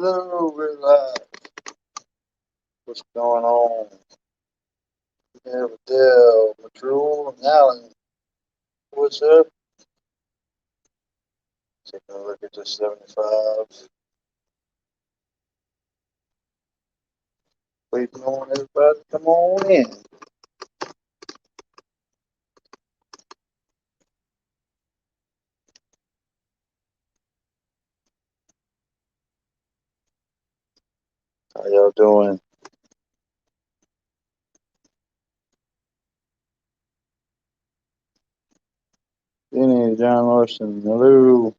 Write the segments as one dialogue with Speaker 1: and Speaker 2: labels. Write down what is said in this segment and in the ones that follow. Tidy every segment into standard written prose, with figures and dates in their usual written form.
Speaker 1: Hello, relax. What's going on? Yeah, Dale, McDrew, and Allen. What's up? Taking a look at the 75. Waiting on everybody to come on in. How y'all doing? Jenny, John Larson, hello.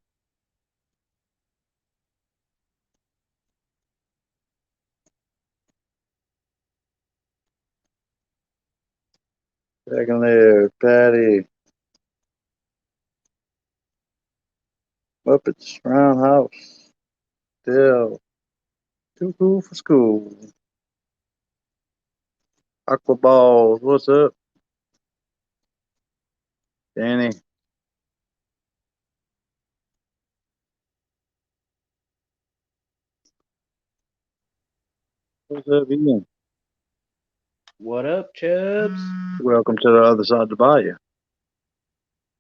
Speaker 1: Second there, Patty. Muppets, Roundhouse, Dale. Too cool for school. Aqua Balls, what's up? Danny. What's up, Ian?
Speaker 2: What up, Chubs?
Speaker 1: Welcome to the other side of the bayou.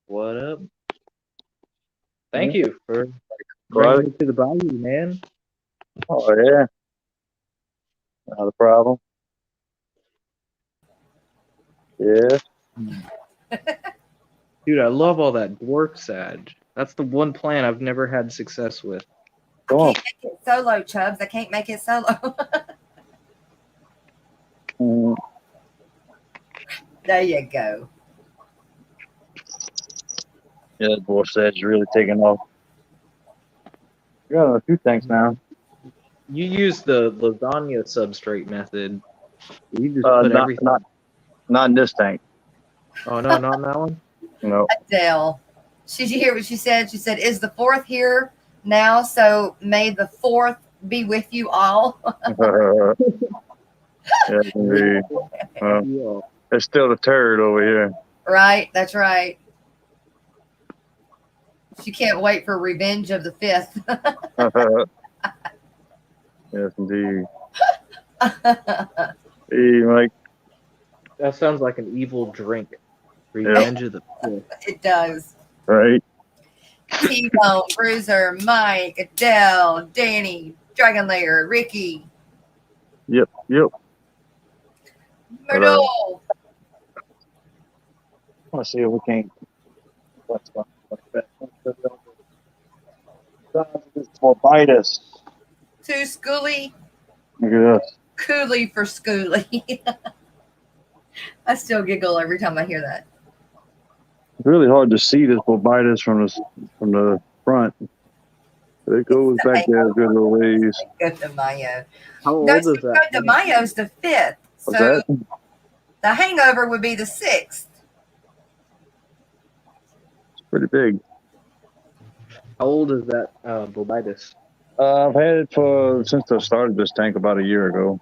Speaker 2: What up?
Speaker 1: Yeah.
Speaker 2: Thank you for
Speaker 1: Right?
Speaker 2: bringing me to the Bayou, man.
Speaker 1: Oh, yeah. Not a problem. Yeah.
Speaker 2: Dude, I love all that dwarf sag. That's the one plant I've never had success with.
Speaker 3: I
Speaker 1: Come on.
Speaker 3: can't make it solo, Chubbs. I can't make it solo.
Speaker 1: Mm,
Speaker 3: There you go.
Speaker 1: yeah, the dwarf sedge is really taking off. We got a few tanks now.
Speaker 2: You use the lasagna substrate method. You just put
Speaker 1: Not
Speaker 2: everything.
Speaker 1: not in this tank.
Speaker 2: Oh no, not in that one.
Speaker 1: No.
Speaker 3: Adele. Did you hear what she said? She said, "Is the fourth here now? So may the fourth be with you all."
Speaker 1: Yeah,
Speaker 2: Yeah.
Speaker 1: there's still a turd over here.
Speaker 3: Right? That's right. She can't wait for revenge of the fifth.
Speaker 1: Yes, indeed. Hey, Mike.
Speaker 2: That sounds like an evil drink.
Speaker 1: Yep.
Speaker 2: Revenge of the Fifth.
Speaker 3: It does.
Speaker 1: Right.
Speaker 3: T-Bone, Bruiser, Mike, Adele, Danny, Dragon Lair, Ricky,
Speaker 1: Yep. Yep. But,
Speaker 3: Myrtle.
Speaker 1: let's see if we can. What's more bite us.
Speaker 3: Too Schooly,
Speaker 1: Look at us.
Speaker 3: Cooley for Schooly. I still giggle every time I hear that.
Speaker 1: It's really hard to see this Bobitus from the front. It goes back there a good little ways.
Speaker 3: Cinco de Mayo.
Speaker 2: How
Speaker 3: No,
Speaker 2: old is
Speaker 3: Cinco
Speaker 2: that?
Speaker 3: de Mayo's the 5th.
Speaker 1: What's
Speaker 3: So
Speaker 1: that?
Speaker 3: the hangover would be the 6th.
Speaker 1: It's pretty big.
Speaker 2: How old is that Bobitis?
Speaker 1: I've had it since I started this tank about a year ago.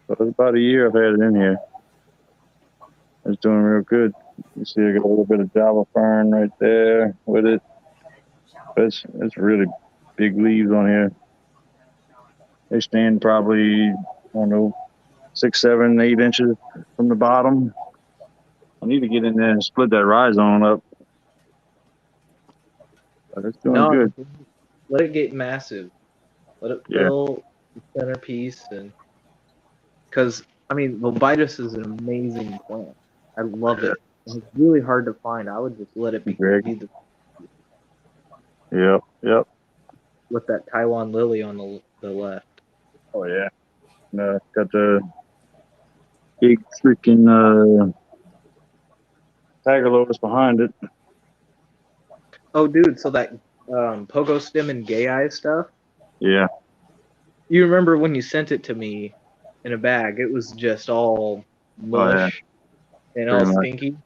Speaker 1: So it's about a year I've had it in here. It's doing real good. You see, I got a little bit of Java fern right there with it. It's really big leaves on here. They stand probably, I don't know, 6, 7, 8 inches from the bottom. I need to get in there and split that rhizome up. But it's doing
Speaker 2: No,
Speaker 1: good.
Speaker 2: let it get massive. Let it
Speaker 1: Yeah.
Speaker 2: fill the centerpiece, and because I mean, Bobitis is an amazing plant. I love it. And it's really hard to find. I would just let it be
Speaker 1: Greg. Yep. Yep.
Speaker 2: with that Taiwan lily on the left.
Speaker 1: Oh, yeah. Got the big freaking tiger lotus behind it.
Speaker 2: Oh, dude, so that pogo stem and gay eye stuff.
Speaker 1: Yeah.
Speaker 2: You remember when you sent it to me in a bag? It was just all mush and all
Speaker 1: Pretty much.
Speaker 2: stinky.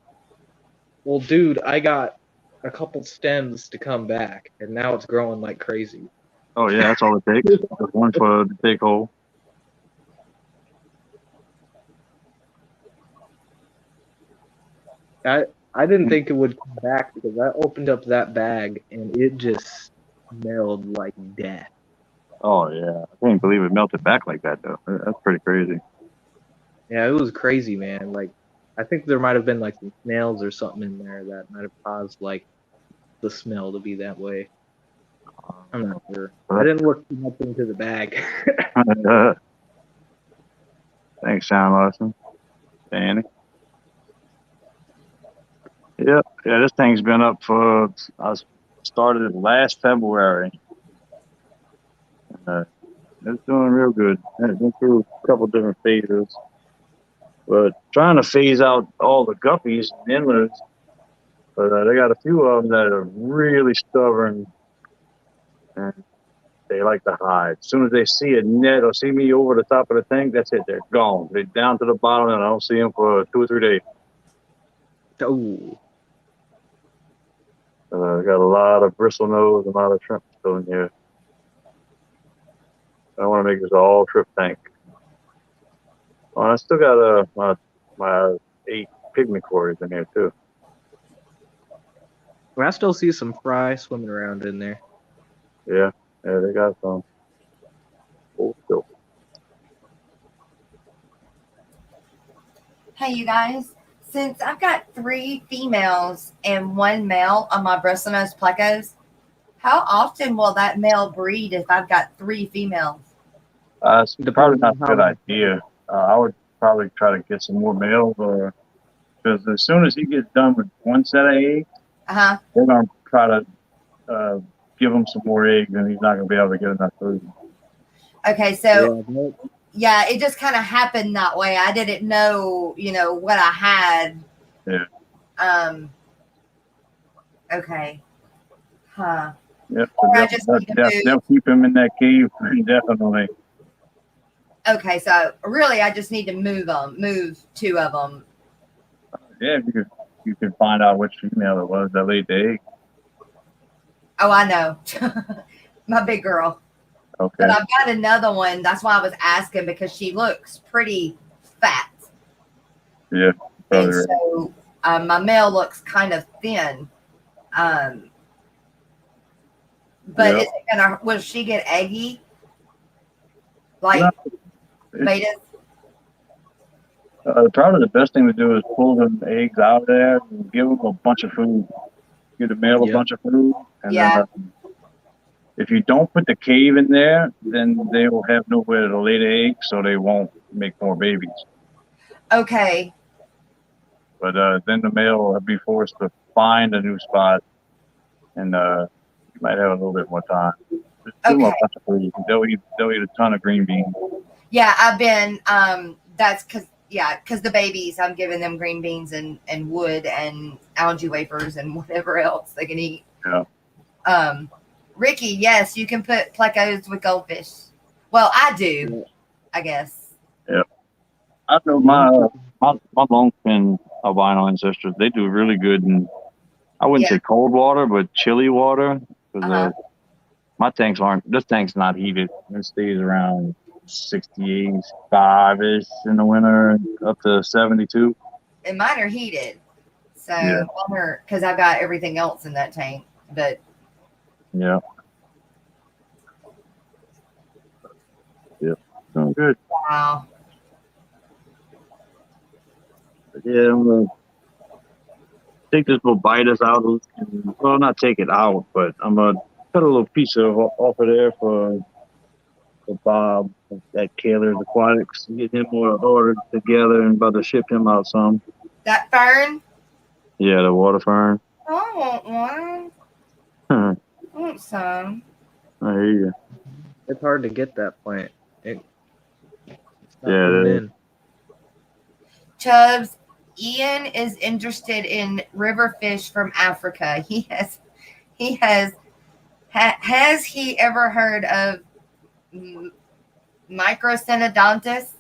Speaker 2: Well, dude, I got a couple stems to come back, and now it's growing like crazy.
Speaker 1: Oh, yeah, that's all it takes. Just one for the big hole.
Speaker 2: I didn't think it would come back because I opened up that bag and it just smelled like death.
Speaker 1: Oh yeah, I can't believe it melted back like that though. That's pretty crazy.
Speaker 2: Yeah, it was crazy, man. Like, I think there might have been like some snails or something in there that might have caused like the smell to be that way. I'm not sure. I didn't look too much into the bag.
Speaker 1: Thanks, Sean Larson. Danny. Yep. Yeah, this thing's been up for. Started it last February. Uh, it's doing real good. It's been through a couple different phases, but trying to phase out all the guppies and inlets. But they got a few of them that are really stubborn, and they like to hide. As soon as they see a net or see me over the top of the tank, that's it. They're gone. They're down to the bottom, and I don't see them for 2 or 3 days.
Speaker 2: Oh,
Speaker 1: Got a lot of bristle nose, a lot of shrimp still in here. I want to make this all trip tank. Oh, I still got my 8 pygmy quarries in here too.
Speaker 2: well, I still see some fry swimming around in there.
Speaker 1: Yeah, they got some. Oh, still.
Speaker 3: Hey, you guys. Since I've got 3 females and 1 male on my bristlenose plecos, how often will that male breed if I've got 3 females?
Speaker 1: It's probably
Speaker 2: Depends
Speaker 1: not
Speaker 2: on
Speaker 1: a
Speaker 2: how
Speaker 1: good idea. I would probably try to get some more males, or because as soon as he gets done with 1 set of eggs,
Speaker 3: Uh-huh.
Speaker 1: we're gonna try to give him some more eggs, and he's not gonna be able to get enough food.
Speaker 3: Okay, so
Speaker 2: Yeah,
Speaker 3: yeah, it just kind of happened that way. I didn't know, what I had.
Speaker 1: Yeah.
Speaker 3: Okay. Huh.
Speaker 1: Yep.
Speaker 3: Or I
Speaker 1: So
Speaker 3: just need to move.
Speaker 1: they'll keep him in that cave indefinitely.
Speaker 3: Okay, so really I just need to move 2 of them.
Speaker 1: Yeah, you could find out which female it was that laid the egg.
Speaker 3: Oh, I know. My big girl.
Speaker 1: Okay.
Speaker 3: But I've got another one. That's why I was asking, because she looks pretty fat.
Speaker 1: Yeah.
Speaker 3: And
Speaker 1: Right.
Speaker 3: so my male looks kind of thin. But is it will she get eggy? Like betas?
Speaker 1: Probably the best thing to do is pull them eggs out of there and give them a bunch of food. Give the male a bunch of food. And then if you don't put the cave in there, then they will have nowhere to lay the eggs, so they won't make more babies.
Speaker 3: Okay.
Speaker 1: But then the male will be forced to find a new spot, and you might have a little bit more time. Just give them a bunch of food. They'll eat a ton of green beans.
Speaker 3: Yeah, I've been that's because the babies, I'm giving them green beans and wood and algae wafers and whatever else they can eat.
Speaker 1: Yeah.
Speaker 3: Ricky, yes, you can put plecos with goldfish. Well, I do, I guess.
Speaker 1: Yeah. I know my long-fin albino ancestors, they do really good in, I wouldn't say cold water, but chilly water. Because my tanks this tank's not heated. It stays around 65-ish in the winter, up to 72.
Speaker 3: And mine are heated. So, because I've got everything else in that tank. But
Speaker 1: yeah. Yep. Sounds good.
Speaker 3: Wow.
Speaker 1: Yeah, I'm gonna take this little bitus out. Well, not take it out, but I'm gonna cut a little piece off of there for Bob at Kaler's Aquatics, get him ordered together and about to ship him out some.
Speaker 3: That fern?
Speaker 1: Yeah, the water fern.
Speaker 3: I want one. I want some.
Speaker 1: I hear you.
Speaker 2: It's hard to get that plant. It's not
Speaker 1: it is.
Speaker 2: in.
Speaker 3: Chubbs, Ian is interested in river fish from Africa. Has he ever heard of Microcenodontis,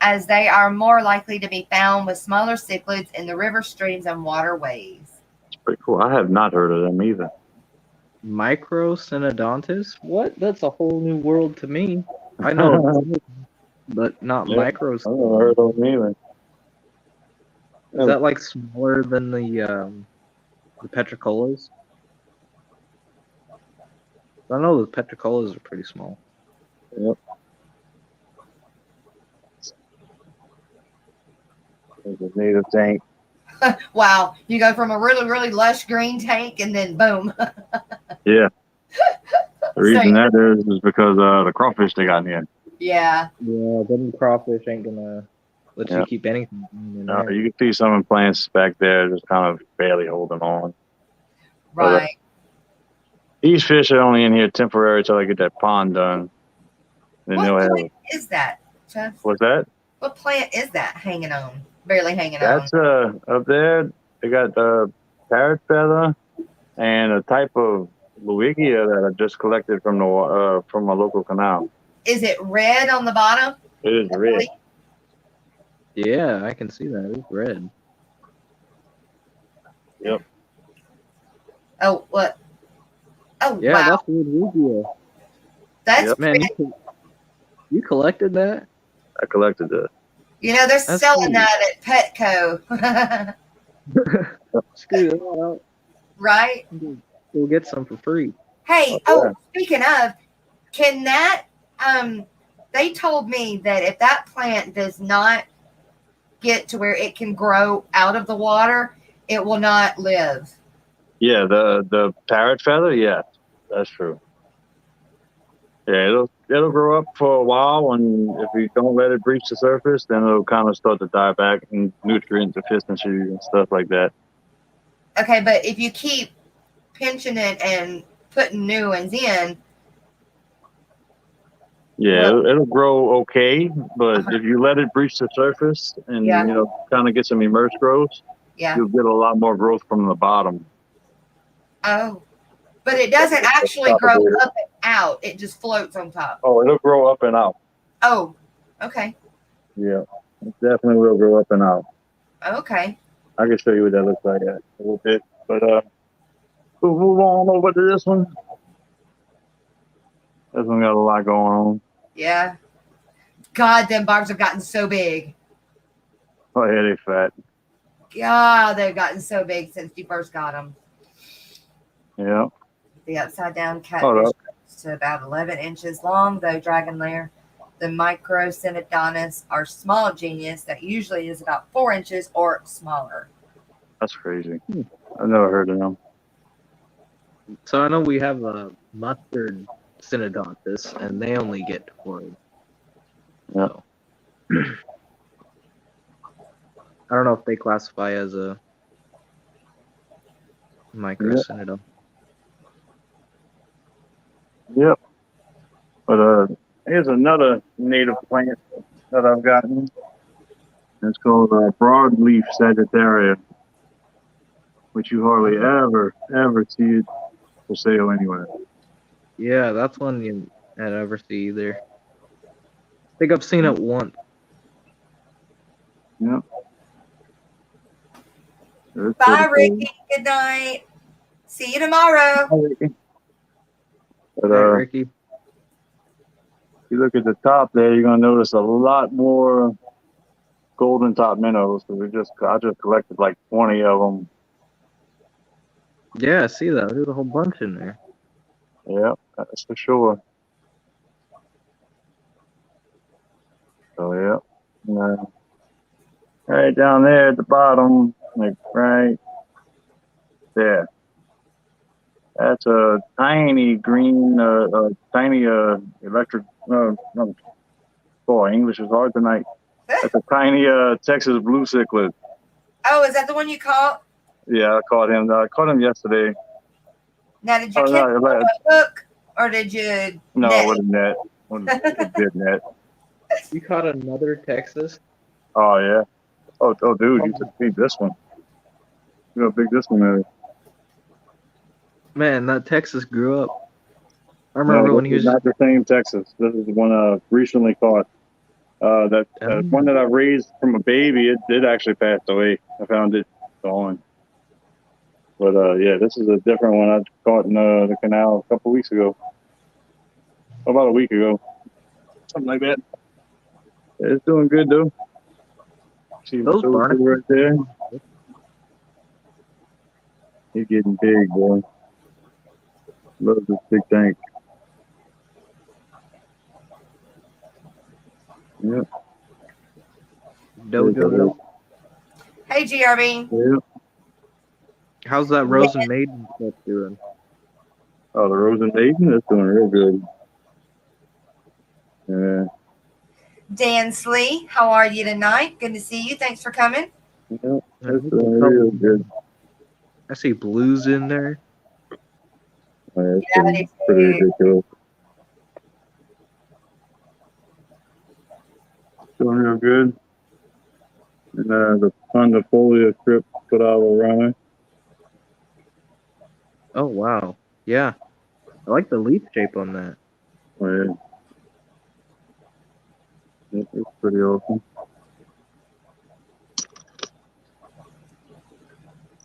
Speaker 3: as they are more likely to be found with smaller cichlids in the river streams and waterways?
Speaker 1: It's pretty cool. I have not heard of them either.
Speaker 2: Microcenodontis? What? That's a whole new world to me. I know, but not microcenodontis.
Speaker 1: I've never heard of them either.
Speaker 2: Is that like smaller than the petricolas? I know the petricolas are pretty small.
Speaker 1: Yep. There's a native tank.
Speaker 3: Wow, you go from a really, really lush green tank and then boom.
Speaker 1: Yeah. The
Speaker 3: So,
Speaker 1: reason that is because the crawfish they got in.
Speaker 3: yeah.
Speaker 2: Yeah, them crawfish ain't gonna let
Speaker 1: Yeah.
Speaker 2: you keep anything in there.
Speaker 1: You can see some plants back there just kind of barely holding on.
Speaker 3: Right.
Speaker 1: These fish are only in here temporary until I get that pond done. Then
Speaker 3: What
Speaker 1: they'll have.
Speaker 3: plant is that, Jeff?
Speaker 1: What's that?
Speaker 3: What plant is that hanging on? Barely hanging
Speaker 1: That's
Speaker 3: on.
Speaker 1: up there. They got the parrot feather and a type of Luigia that I just collected from the from a local canal.
Speaker 3: Is it red on the bottom?
Speaker 1: It is red.
Speaker 2: Yeah, I can see that. It's red.
Speaker 1: Yep.
Speaker 3: Oh, what? Oh,
Speaker 2: Yeah,
Speaker 3: wow.
Speaker 2: that's red Rubia.
Speaker 3: That's
Speaker 1: Yep.
Speaker 2: Man, you collected that?
Speaker 1: I collected that.
Speaker 3: You know, they're
Speaker 2: That's
Speaker 3: selling
Speaker 2: cool.
Speaker 3: that at Petco.
Speaker 2: Screw that out.
Speaker 3: Right?
Speaker 2: We'll get some for free.
Speaker 3: Hey,
Speaker 1: Oh, yeah.
Speaker 3: speaking of, can that they told me that if that plant does not get to where it can grow out of the water, it will not live.
Speaker 1: Yeah, the parrot feather. Yeah, that's true. Yeah, it'll grow up for a while, and if you don't let it breach the surface, then it'll kind of start to die back in nutrient deficiency and stuff like that.
Speaker 3: Okay, but if you keep pinching it and putting new ones in,
Speaker 1: Yeah,
Speaker 3: well,
Speaker 1: it'll grow okay, but if you let it breach the surface and
Speaker 3: Yeah.
Speaker 1: kind of get some immersed growth,
Speaker 3: yeah.
Speaker 1: you'll get a lot more growth from the bottom.
Speaker 3: Oh, but it doesn't actually grow up and out. It just floats on top.
Speaker 1: Oh, it'll grow up and out.
Speaker 3: Oh, okay.
Speaker 1: Yeah, it definitely will grow up and out.
Speaker 3: Okay.
Speaker 1: I can show you what that looks like a little bit, but we'll move on over to this one. This one got a lot going on.
Speaker 3: Yeah. God, them barbs have gotten so big.
Speaker 1: Oh, yeah, they fat.
Speaker 3: God, they've gotten so big since you first got them.
Speaker 1: Yeah.
Speaker 3: The upside down
Speaker 1: Hold
Speaker 3: catfish
Speaker 1: up.
Speaker 3: grows to about 11 inches long, though dragon layer. The micro Synodontis are small genius that usually is about 4 inches or smaller.
Speaker 1: That's crazy. I've never heard of them.
Speaker 2: So I know we have a mustard synodontis, and they only get 4.
Speaker 1: Yeah.
Speaker 2: So. I don't know if they classify as a microsynodon.
Speaker 1: Yep. But here's another native plant that I've gotten. It's called broadleaf Sagittaria, which you hardly ever see it for sale anywhere.
Speaker 2: Yeah, that's one you I'd ever see either. I think I've seen it once.
Speaker 1: Yep.
Speaker 3: Bye, Ricky. Good night. See you tomorrow.
Speaker 1: But
Speaker 2: Hey, Ricky.
Speaker 1: if you look at the top there, you're gonna notice a lot more golden top minnows. So I just collected like 20 of them.
Speaker 2: Yeah, I see that. There's a whole bunch in there.
Speaker 1: Yeah, that's for sure. So yeah, right down there at the bottom, like right there. That's a tiny green, tiny electric. No, boy, English is hard tonight. That's a tiny Texas blue cichlid.
Speaker 3: Oh, is that the one you caught?
Speaker 1: Yeah, I caught him. I caught him yesterday.
Speaker 3: Now, did you catch him with a hook or did you?
Speaker 1: No,
Speaker 3: net?
Speaker 1: with a net. With a good net.
Speaker 2: You caught another Texas?
Speaker 1: Oh yeah. Oh, dude, you should see this one. You know how big this one is.
Speaker 2: Man, that Texas grew up. I remember when he was
Speaker 1: not the same Texas. This is the one I recently caught. That one that I raised from a baby, it did actually pass away. I found it gone. But yeah, this is a different one I caught in the canal a couple weeks ago. About a week ago. Something like that. Yeah, it's doing good though. See
Speaker 2: those barnacles
Speaker 1: right there. He's getting big, boy. Love this big tank. Yep.
Speaker 2: Dojo.
Speaker 3: Hey, GRB.
Speaker 1: Yep.
Speaker 2: How's that Rose and Maiden stuff doing?
Speaker 1: Oh, the Rose and Maiden, that's doing real good. Yeah.
Speaker 3: Dan Slee, how are you tonight? Good to see you. Thanks for coming.
Speaker 1: Yep. That's doing real good.
Speaker 2: I see blues in there.
Speaker 1: Oh, that's pretty ridiculous. Doing real good. And the Fondifolia Crypt put out a runner.
Speaker 2: Oh wow, yeah, I like the leaf shape on that.
Speaker 1: Oh, yeah. It's pretty awesome.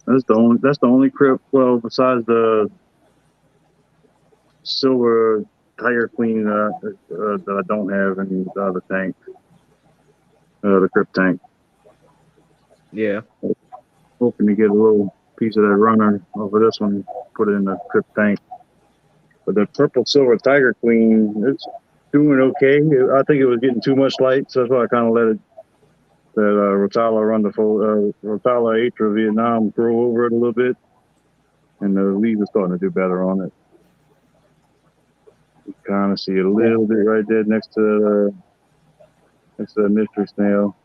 Speaker 1: That's the only crypt. Well, besides the silver Tiger Queen that I don't have in the other tank, the crypt tank.
Speaker 2: Yeah.
Speaker 1: Hoping to get a little piece of that runner over this one, put it in the crypt tank. But the purple silver Tiger Queen, it's doing okay. I think it was getting too much light, so that's why I kind of let it. That Rotala Atra Vietnam grow over it a little bit, and the leaves are starting to do better on it. You kind of see it a little bit right there next to the mystery snail.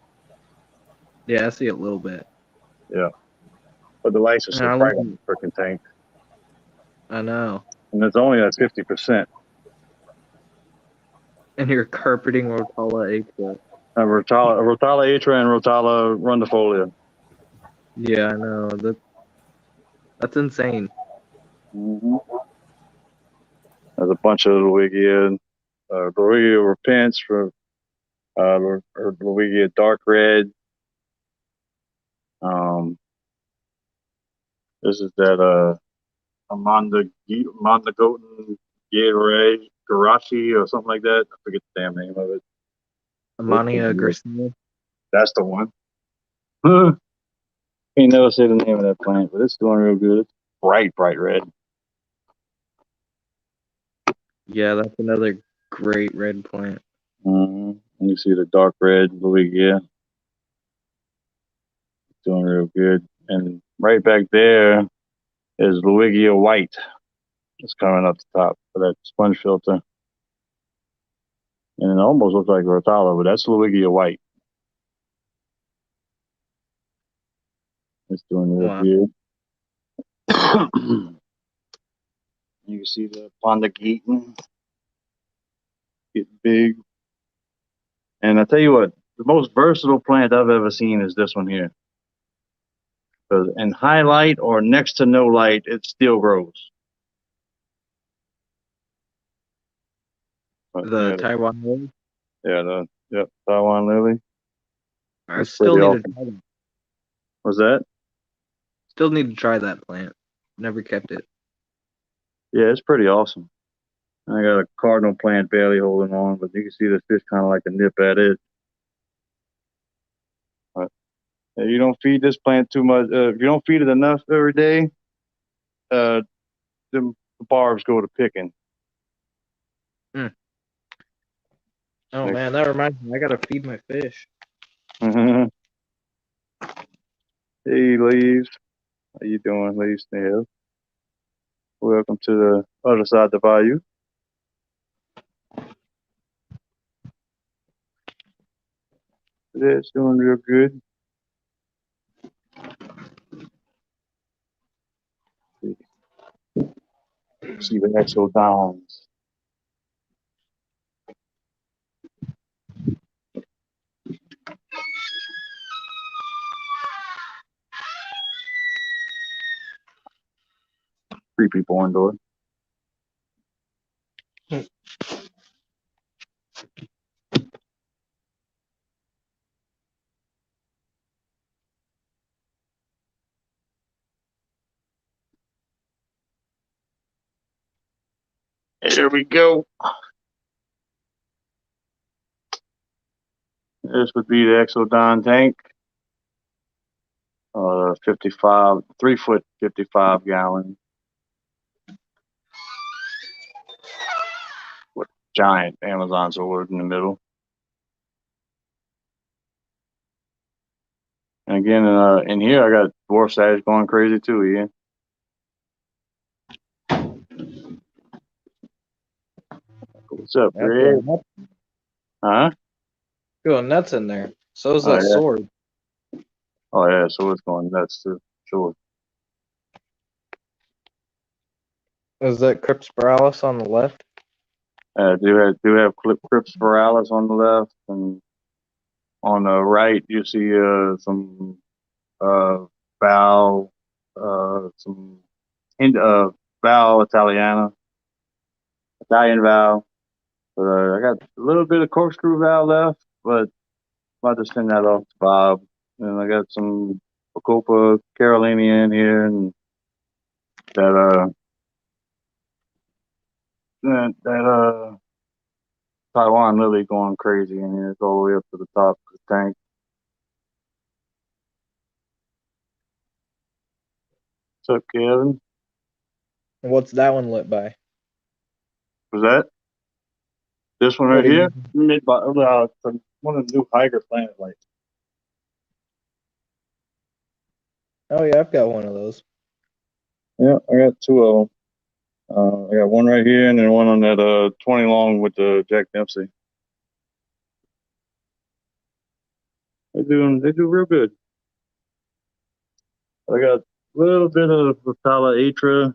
Speaker 2: Yeah, I see it a little bit.
Speaker 1: Yeah, but the lights are so bright on the freaking tank.
Speaker 2: I know.
Speaker 1: And it's only at 50%.
Speaker 2: And you're carpeting Rotala Atra.
Speaker 1: Rotala Atra and Rotala rundifolia.
Speaker 2: Yeah, I know. That's insane.
Speaker 1: Mm-hmm. There's a bunch of Luigia. Luigia Repents for Luigia Dark Red. This is that Amanda Goten Gatorade Garashi or something like that. I forget the damn name of it.
Speaker 2: Amania Garcia.
Speaker 1: That's the one. Can't never say the name of that plant, but it's doing real good. It's bright red.
Speaker 2: Yeah, that's another great red plant.
Speaker 1: Mm-hmm. And you see the dark red Luigia. Doing real good. And right back there is Luigia White. It's coming up the top for that sponge filter. And it almost looks like Rotala, but that's Luigia White. It's doing real good. You can see the Ponda Geaton get big. And I tell you what, the most versatile plant I've ever seen is this one here. Because in high light or next to no light, it still grows.
Speaker 2: The Taiwan lily?
Speaker 1: Yeah, Taiwan lily.
Speaker 2: I still need to try that.
Speaker 1: What's that?
Speaker 2: Still need to try that plant. Never kept it.
Speaker 1: Yeah, it's pretty awesome. I got a cardinal plant barely holding on, but you can see the fish kind of like a nip at it. But if you don't feed this plant too much, if you don't feed it enough every day, the barbs go to picking.
Speaker 2: Mm. Oh man, that reminds me. I gotta feed my fish.
Speaker 1: Hey, Leaves. How you doing, Leaves Snail? Welcome to the other side of the bayou. Yeah, it's doing real good. See the exodons. Three people indoor. Here we go. This would be the Exodon tank. 55, 3 foot, 55 gallon. With giant Amazon sword in the middle. And again, in here, I got dwarf stash going crazy too, Ian. What's up,
Speaker 2: That's
Speaker 1: Greg? Huh?
Speaker 2: going nuts in there. So is
Speaker 1: Oh
Speaker 2: that
Speaker 1: yeah.
Speaker 2: sword.
Speaker 1: Oh yeah. So it's going nuts too. Sure.
Speaker 2: Is that Crypt Spiralis on the left?
Speaker 1: Do have Crips Viralis on the left, and on the right you see some uh Val some Val Italian Val. But I got a little bit of corkscrew Val left, but I'm about to send that off to Bob. And I got some Bacopa Carolina in here, and that that Taiwan Lily going crazy in here. It's all the way up to the top of the tank. What's up, Kevin?
Speaker 2: And what's that one lit by?
Speaker 1: Was that this one
Speaker 2: What
Speaker 1: right
Speaker 2: do
Speaker 1: here?
Speaker 2: you?
Speaker 1: From one of the new Higer Planet lights.
Speaker 2: Oh yeah, I've got one of those.
Speaker 1: Yeah, I got two of them. I got one right here, and then one on that 20 long with the Jack Dempsey. They do real good. I got a little bit of Rotala Atra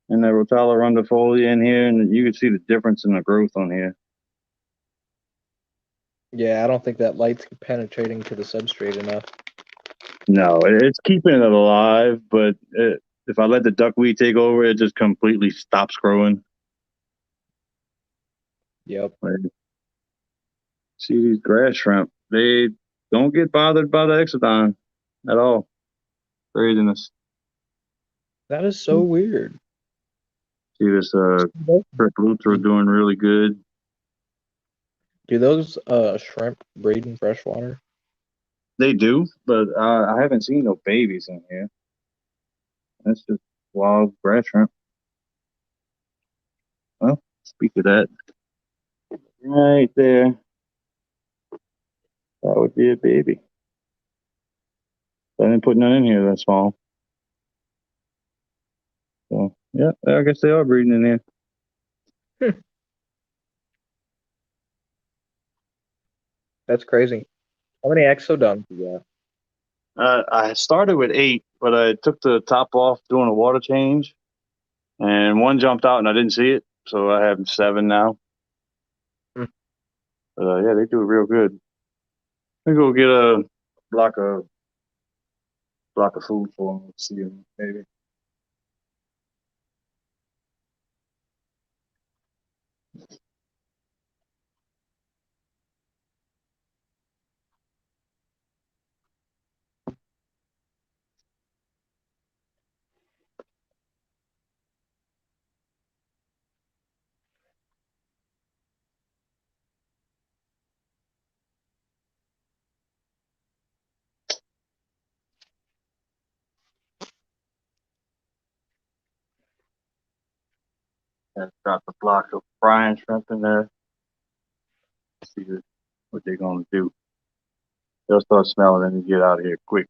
Speaker 1: and that Rotala Rondifolia in here, and you can see the difference in the growth on here.
Speaker 2: Yeah, I don't think that light's penetrating to the substrate enough.
Speaker 1: No, it's keeping it alive, but if I let the duckweed take over, it just completely stops growing.
Speaker 2: Yep.
Speaker 1: Like, see these grass shrimp, they don't get bothered by the Exodon at all. Craziness.
Speaker 2: That is so weird.
Speaker 1: See this Trip Luther doing really good.
Speaker 2: Do those shrimp breed in freshwater?
Speaker 1: They do, but I haven't seen no babies in here. That's just wild grass shrimp. Well, speak of that, right there, that would be a baby. I didn't put none in here that small. So yeah, I guess they are breeding in here.
Speaker 2: That's crazy. How many exodons you got?
Speaker 1: I started with 8, but I took the top off doing a water change, and one jumped out and I didn't see it, so I have 7 now.
Speaker 2: Hmm.
Speaker 1: But yeah, they do real good. I go get a block of food for them. See them maybe. I got the block of frying shrimp in there. See what they're gonna do. They'll start smelling and get out of here quick.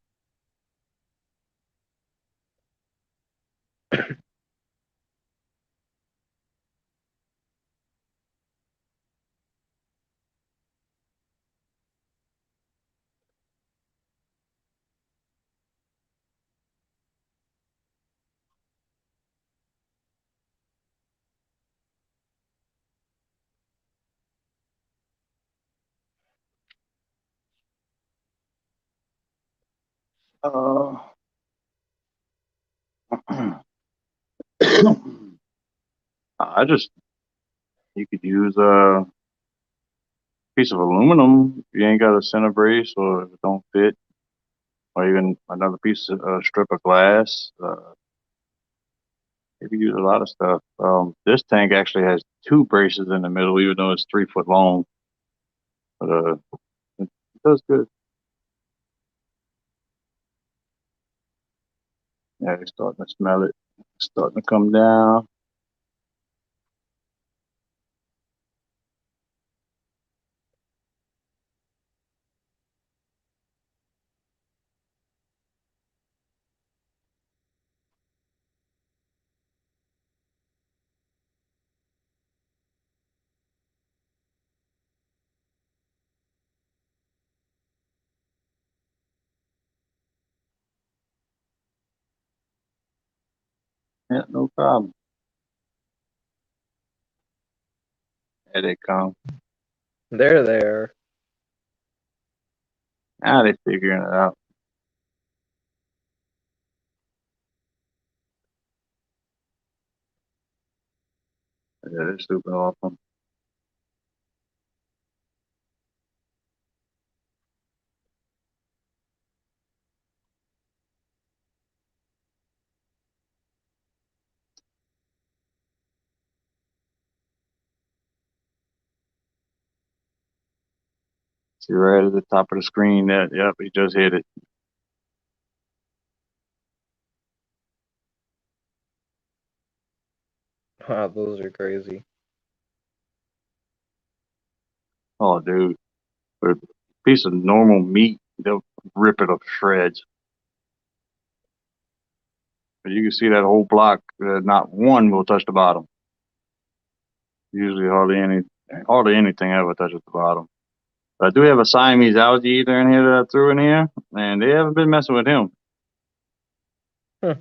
Speaker 1: Uh, I just you could use a piece of aluminum. If you ain't got a center brace or if it don't fit, or even another piece of strip of glass. You can use a lot of stuff. This tank actually has 2 braces in the middle, even though it's 3 foot long. But it does good. Yeah, they're starting to smell it. It's starting to come down. Yeah, no problem. There they come.
Speaker 2: They're there.
Speaker 1: Now they figuring it out. Yeah, they're super awesome. See right at the top of the screen that, yep, he just hit it.
Speaker 2: Wow, those are crazy.
Speaker 1: Oh, dude. For a piece of normal meat, they'll rip it up shreds. But you can see that whole block, not one will touch the bottom. Usually hardly anything ever touches the bottom. But I do have a Siamese algae eater in here that I threw in here, and they haven't been messing with him.
Speaker 2: Huh.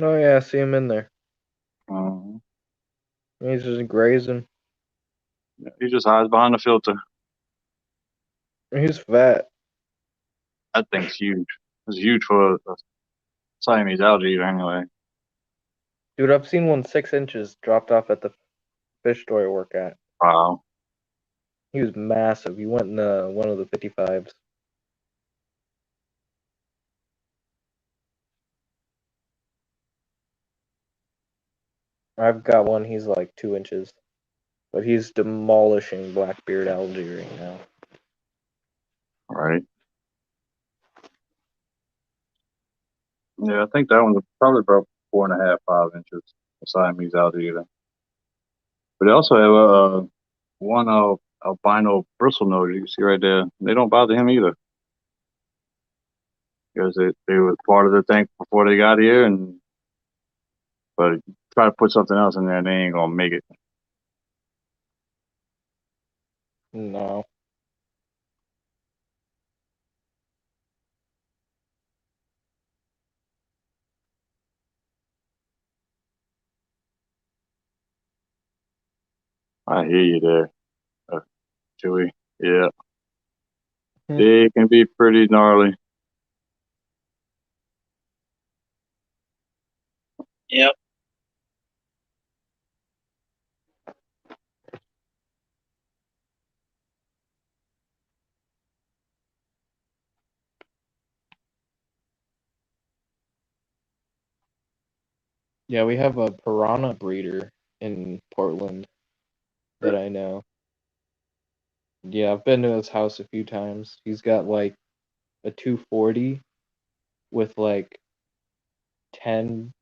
Speaker 2: Oh yeah, I see him in there.
Speaker 1: Uh,
Speaker 2: He's just grazing.
Speaker 1: he just hides behind the filter.
Speaker 2: He's fat.
Speaker 1: That thing's huge. It's huge for a Siamese algae eater anyway.
Speaker 2: Dude, I've seen one 6 inches dropped off at the fish store I work at.
Speaker 1: Wow.
Speaker 2: He was massive. He went in one of the 55s. I've got one, he's like 2 inches. But he's demolishing blackbeard algae right now.
Speaker 1: Right. Yeah, I think that one's probably about 4.5, 5 inches. A Siamese algae eater. But they also have one albino bristlenose you can see right there. They don't bother him either because they were part of the tank before they got here, and but try to put something else in there, they ain't gonna make it.
Speaker 2: No.
Speaker 1: I hear you there, Chewy. Yeah,
Speaker 2: Hmm.
Speaker 1: they can be pretty gnarly. Yep.
Speaker 2: Yeah, we have a piranha breeder in Portland that I know. Yeah, I've been to his house a few times. He's got like a 240 with like 10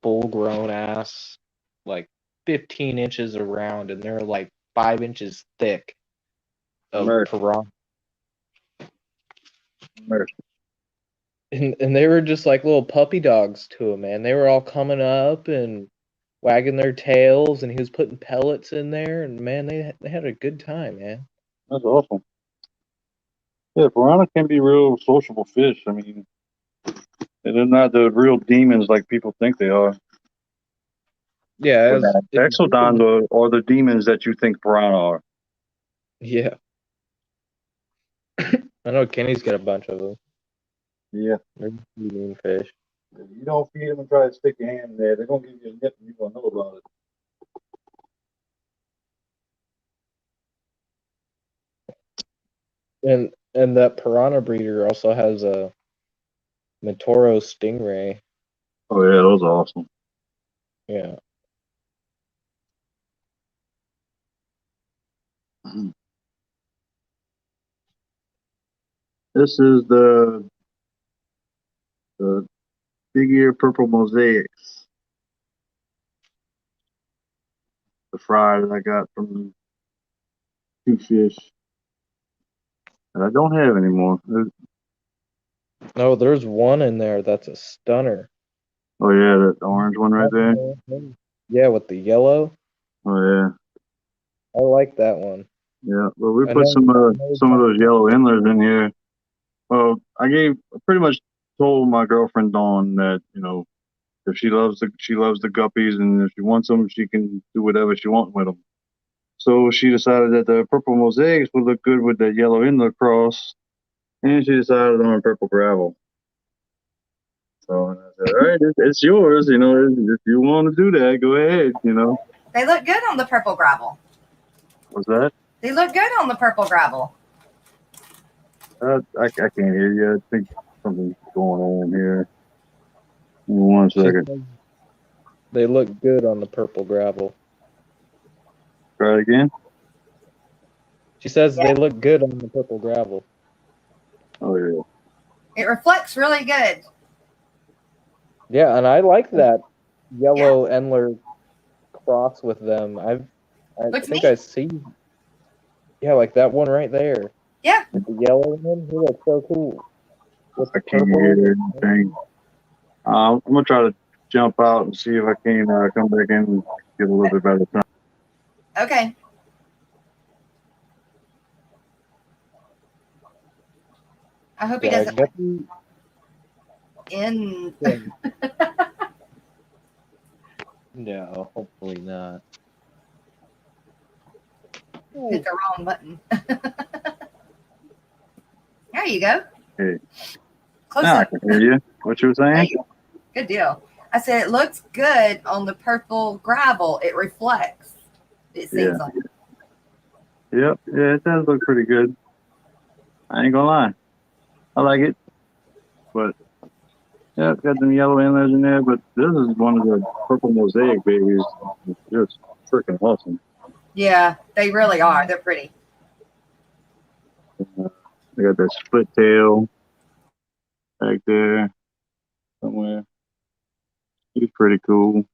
Speaker 2: full grown ass, like 15 inches around, and they're like 5 inches thick of
Speaker 1: Mercy,
Speaker 2: piranha.
Speaker 1: mercy.
Speaker 2: And they were just like little puppy dogs to him, man. They were all coming up and wagging their tails, and he was putting pellets in there, and man, they had a good time, man.
Speaker 1: That's awesome. Yeah, piranha can be real sociable fish. I mean, they're not the real demons like people think they are.
Speaker 2: Yeah, if
Speaker 1: Exodons are the demons that you think piranha are.
Speaker 2: yeah. I know Kenny's got a bunch of them.
Speaker 1: Yeah.
Speaker 2: They're pretty mean fish.
Speaker 1: If you don't feed them and try to stick your hand in there, they're gonna give you a nip and you're gonna know about it.
Speaker 2: And that piranha breeder also has a Matoro stingray.
Speaker 1: Oh yeah, those are awesome.
Speaker 2: Yeah.
Speaker 1: This is the big ear purple mosaics. The fry that I got from two fish that I don't have anymore.
Speaker 2: No, there's one in there that's a stunner.
Speaker 1: Oh yeah, that orange one right there.
Speaker 2: Yeah, with the yellow.
Speaker 1: Oh yeah,
Speaker 2: I like that one.
Speaker 1: yeah. Well, we
Speaker 2: I
Speaker 1: put
Speaker 2: know.
Speaker 1: some of those yellow endlers in here. Well, I pretty much told my girlfriend Dawn that If she loves the guppies, and if she wants them, she can do whatever she wants with them. So she decided that the purple mosaics would look good with that yellow inlet cross, and she decided on purple gravel. So I said, all right, it's yours. You know, if you want to do that, go ahead. You know,
Speaker 3: They look good on the purple gravel.
Speaker 1: what's that?
Speaker 3: They look good on the purple gravel.
Speaker 1: I can't hear you. I think something's going on here. Give me 1
Speaker 2: She
Speaker 1: second.
Speaker 2: says they look good on the purple gravel.
Speaker 1: Try it again.
Speaker 2: She says
Speaker 3: Yeah.
Speaker 2: they look good on the purple gravel.
Speaker 1: Oh yeah.
Speaker 3: It reflects really good.
Speaker 2: Yeah, and I like that yellow Endler cross with them. I
Speaker 3: Looks
Speaker 2: think
Speaker 3: neat.
Speaker 2: I see. Yeah, like that one right there.
Speaker 3: Yeah.
Speaker 2: With the yellow one, he looks so cool. With
Speaker 1: I
Speaker 2: the
Speaker 1: can't
Speaker 2: purple.
Speaker 1: hear anything. I'm gonna try to jump out and see if I can come back in and get a little bit better time.
Speaker 3: Okay. I hope he
Speaker 2: Yeah,
Speaker 3: doesn't
Speaker 2: Guppy,
Speaker 3: end.
Speaker 2: no, hopefully not.
Speaker 3: Hit the wrong button. There you go.
Speaker 1: Hey,
Speaker 3: Close
Speaker 1: now I
Speaker 3: up.
Speaker 1: can hear you. What you were
Speaker 3: There
Speaker 1: saying?
Speaker 3: you go. Good deal. I said it looks good on the purple gravel. It reflects. It seems
Speaker 1: Yeah.
Speaker 3: like.
Speaker 1: Yep. Yeah, it does look pretty good. I ain't gonna lie. I like it. But yeah, it's got them yellow inlays in there. But this is one of the purple mosaic babies. It's just freaking awesome.
Speaker 3: Yeah, they really are. They're pretty.
Speaker 1: They got that split tail back there somewhere. He's pretty cool.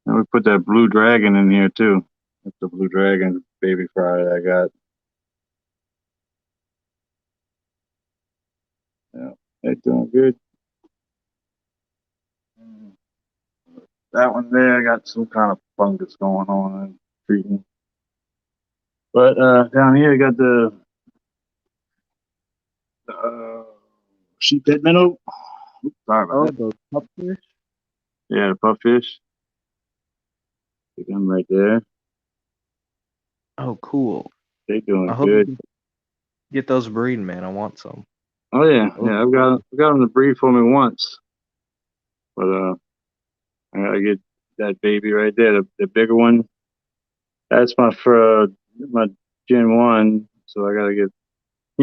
Speaker 1: And we put that blue dragon in here too. That's the blue dragon baby fry that I got. Yeah, they're doing good. That one there got some kind of fungus going on and treating. But down here, got the sheephead minnow. Oops, sorry about
Speaker 2: Oh,
Speaker 1: that.
Speaker 2: those pupfish?
Speaker 1: Yeah, the pupfish. See them right there.
Speaker 2: Oh, cool.
Speaker 1: They
Speaker 2: I
Speaker 1: doing
Speaker 2: hope you
Speaker 1: good.
Speaker 2: can get those breeding, man. I want some.
Speaker 1: Oh yeah,
Speaker 2: Those-
Speaker 1: yeah. I've got them to breed for me once, but I gotta get that baby right there, the bigger one. That's my Gen 1, so I gotta get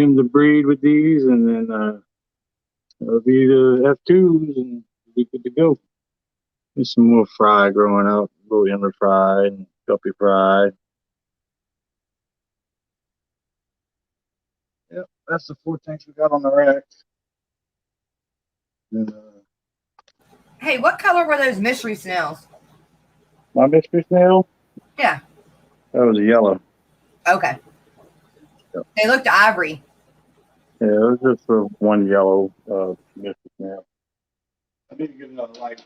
Speaker 1: him to breed with these, and then it'll be the F2s, and we'll be good to go. There's some more fry growing out, little inlet fry and guppy fry. Yep, that's the 4 tanks we got on the rack. And,
Speaker 3: Hey, what color were those mystery snails?
Speaker 1: my mystery snail?
Speaker 3: Yeah.
Speaker 1: That was a yellow.
Speaker 3: Okay.
Speaker 1: Yep.
Speaker 3: They looked ivory.
Speaker 1: Yeah, it was just one yellow mystery snail. I need to get another light.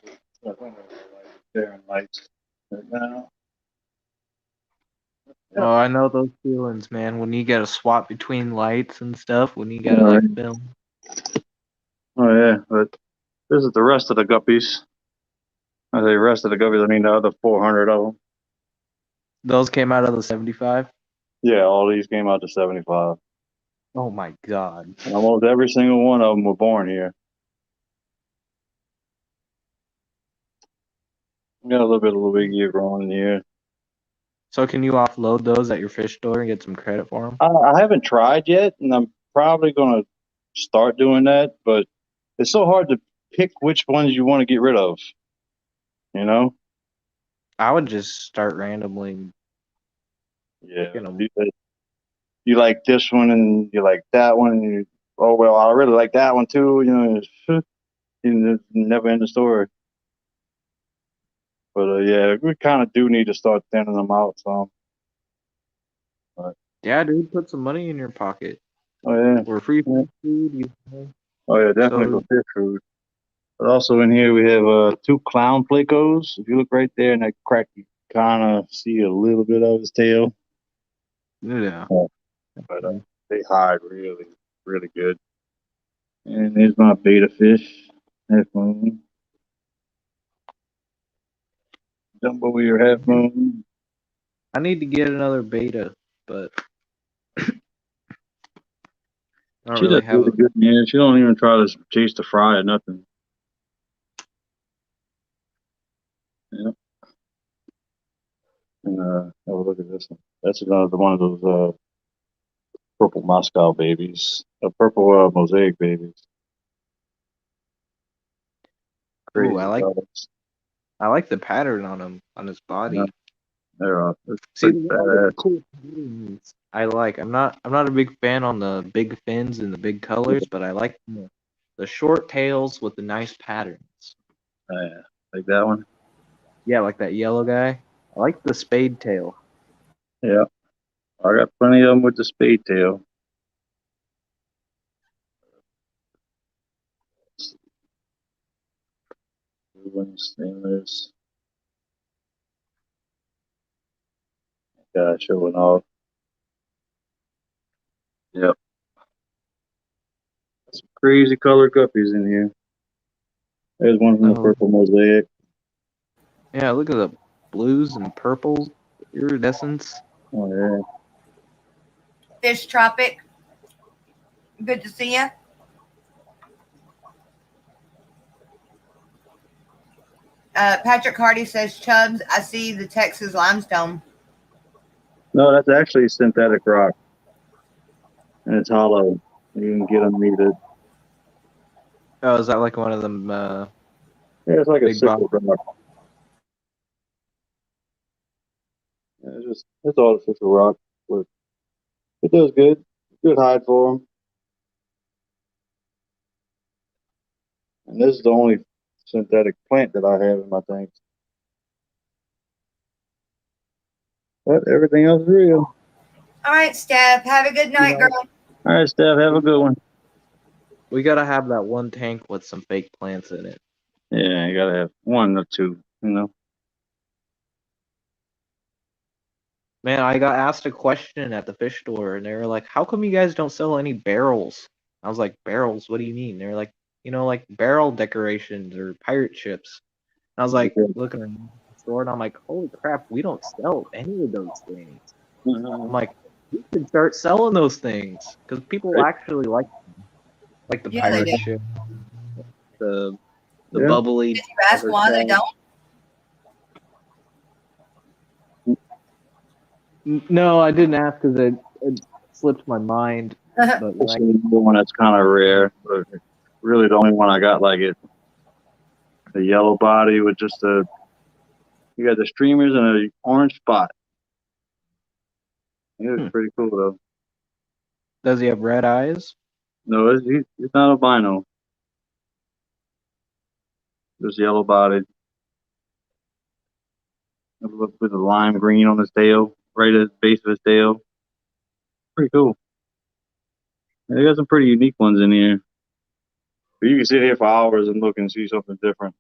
Speaker 1: There and lights right now.
Speaker 2: Oh, I know those feelings, man. When you gotta swap between lights and stuff, when you gotta
Speaker 1: All right.
Speaker 2: like film.
Speaker 1: Oh yeah, but this is the rest of the guppies. I say rest of the guppies. I mean the other 400 of them.
Speaker 2: Those came out of the 75.
Speaker 1: Yeah, all these came out to 75.
Speaker 2: Oh my god.
Speaker 1: And almost every single one of them were born here. We got a little bit of Luigia growing in here.
Speaker 2: So can you offload those at your fish store and get some credit for them?
Speaker 1: I haven't tried yet, and I'm probably gonna start doing that. But it's so hard to pick which ones you want to get rid of. You know?
Speaker 2: I would just start randomly
Speaker 1: Yeah.
Speaker 2: picking them.
Speaker 1: You like this one, and you like that one. And you, oh well, I really like that one too. You know, it's never end the story. But yeah, we kind of do need to start thinning them out. So,
Speaker 2: Yeah, dude, put some money in your pocket.
Speaker 1: oh yeah,
Speaker 2: Or free
Speaker 1: yeah.
Speaker 2: food, you know.
Speaker 1: Oh yeah, definitely
Speaker 2: So
Speaker 1: for fish food. But also in here we have two clown plecos. If you look right there in that crack, you kind of see a little bit of his tail.
Speaker 2: yeah.
Speaker 1: But they hide really, really good. And there's my beta fish. There's one. Jumbo, your half moon.
Speaker 2: I need to get another beta, but I don't
Speaker 1: She
Speaker 2: really
Speaker 1: does
Speaker 2: have
Speaker 1: really
Speaker 2: a.
Speaker 1: good, man. She don't even try to chase the fry or nothing. Yeah. And have a look at this one. That's another one of those purple Moscow babies, purple mosaic babies.
Speaker 2: Ooh,
Speaker 1: Crazy colors.
Speaker 2: I like the pattern on him on his
Speaker 1: Yeah,
Speaker 2: body.
Speaker 1: they're
Speaker 2: See,
Speaker 1: pretty
Speaker 2: the
Speaker 1: badass.
Speaker 2: cool patterns I like. I'm not a big fan on the big fins and the big colors, but I like the short tails with the nice patterns.
Speaker 1: Yeah, like that one.
Speaker 2: Yeah, like that yellow guy. I like the spade tail.
Speaker 1: Yeah, I got plenty of them with the spade tail. Stainless. Showing off. Yep. Some crazy color guppies in here. There's one from the
Speaker 2: Oh,
Speaker 1: purple mosaic.
Speaker 2: yeah, look at the blues and purples, iridescence.
Speaker 1: Oh yeah.
Speaker 3: Fish Tropic. Good to see you. Patrick Hardy says, Chubbs, I see the Texas limestone.
Speaker 1: No, that's actually synthetic rock, and it's hollow. You can get underneath it.
Speaker 2: Oh, is that like one of them
Speaker 1: Yeah, it's like a
Speaker 2: big box?
Speaker 1: sickle rock. Yeah, it's artificial rock, but it does good. Good hide for them. And this is the only synthetic plant that I have in my tanks. But everything else is real.
Speaker 3: All right, Steph. Have a good night, girl.
Speaker 1: All right, Steph, have a good one.
Speaker 2: We gotta have that one tank with some fake plants in it.
Speaker 1: Yeah, you gotta have one or two, you know.
Speaker 2: Man, I got asked a question at the fish store, and they were like, "How come you guys don't sell any barrels?" I was like, "Barrels? What do you mean?" They're like, like barrel decorations or pirate ships. And I was like, looking around the store, and I'm like, "Holy crap, we don't sell any of those things." I'm like, "We should start selling those things because people
Speaker 1: Right?
Speaker 2: actually like the
Speaker 3: Yeah, they
Speaker 2: pirate
Speaker 3: do.
Speaker 2: ship, the
Speaker 1: Yeah.
Speaker 2: bubbly
Speaker 3: Did you ask why they
Speaker 2: hovercraft."
Speaker 3: don't?
Speaker 2: No, I didn't ask because it slipped my mind. But
Speaker 1: This is the one that's kind of rare, but really the only one I got like it. The yellow body with just you got the streamers and an orange spot. It was pretty cool though.
Speaker 2: does he have red eyes?
Speaker 1: No, it's not albino. Just yellow bodied with the lime green on his tail, right at the base of his tail. Pretty cool. Yeah, they got some pretty unique ones in here. But you can sit here for hours and look and see something different.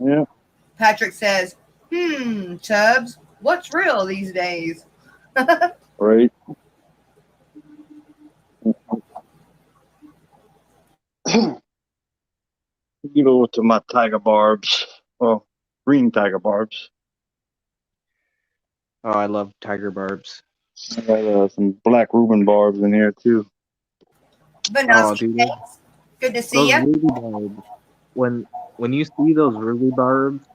Speaker 1: Yeah.
Speaker 3: Patrick says, Chubbs, what's real these days?
Speaker 1: Right. Get over to my tiger barbs. Well, green tiger barbs.
Speaker 2: Oh, I love tiger barbs.
Speaker 1: I got some black Reuben barbs in here too.
Speaker 2: Oh,
Speaker 3: Benoski,
Speaker 2: dude,
Speaker 3: thanks. Good to see
Speaker 2: those
Speaker 3: you.
Speaker 2: ruby barbs. When you see those ruby barbs,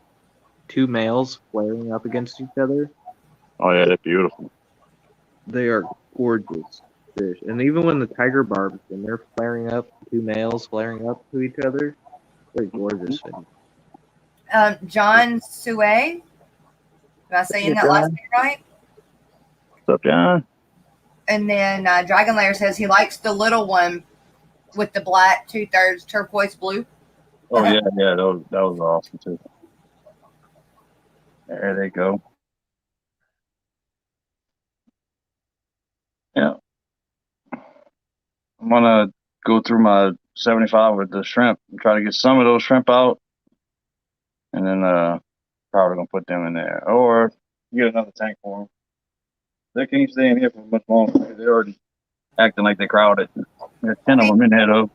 Speaker 2: two males flaring up against each other,
Speaker 1: Oh yeah, they're beautiful.
Speaker 2: they are gorgeous fish. And even when the tiger barbs, when they're flaring up, two males flaring up to each other, they're gorgeous fish.
Speaker 3: John Sue. Am I saying that last name right?
Speaker 1: What's up, John?
Speaker 3: And then Dragon Lair says he likes the little one with the black 2/3 turquoise blue.
Speaker 1: Oh yeah, that was awesome too. There they go. Yeah, I'm gonna go through my 75 with the shrimp and try to get some of those shrimp out, and then probably gonna put them in there or get another tank for them. They can't stay in here for much longer. They're already acting like they're crowded. There's 10 of them in there though.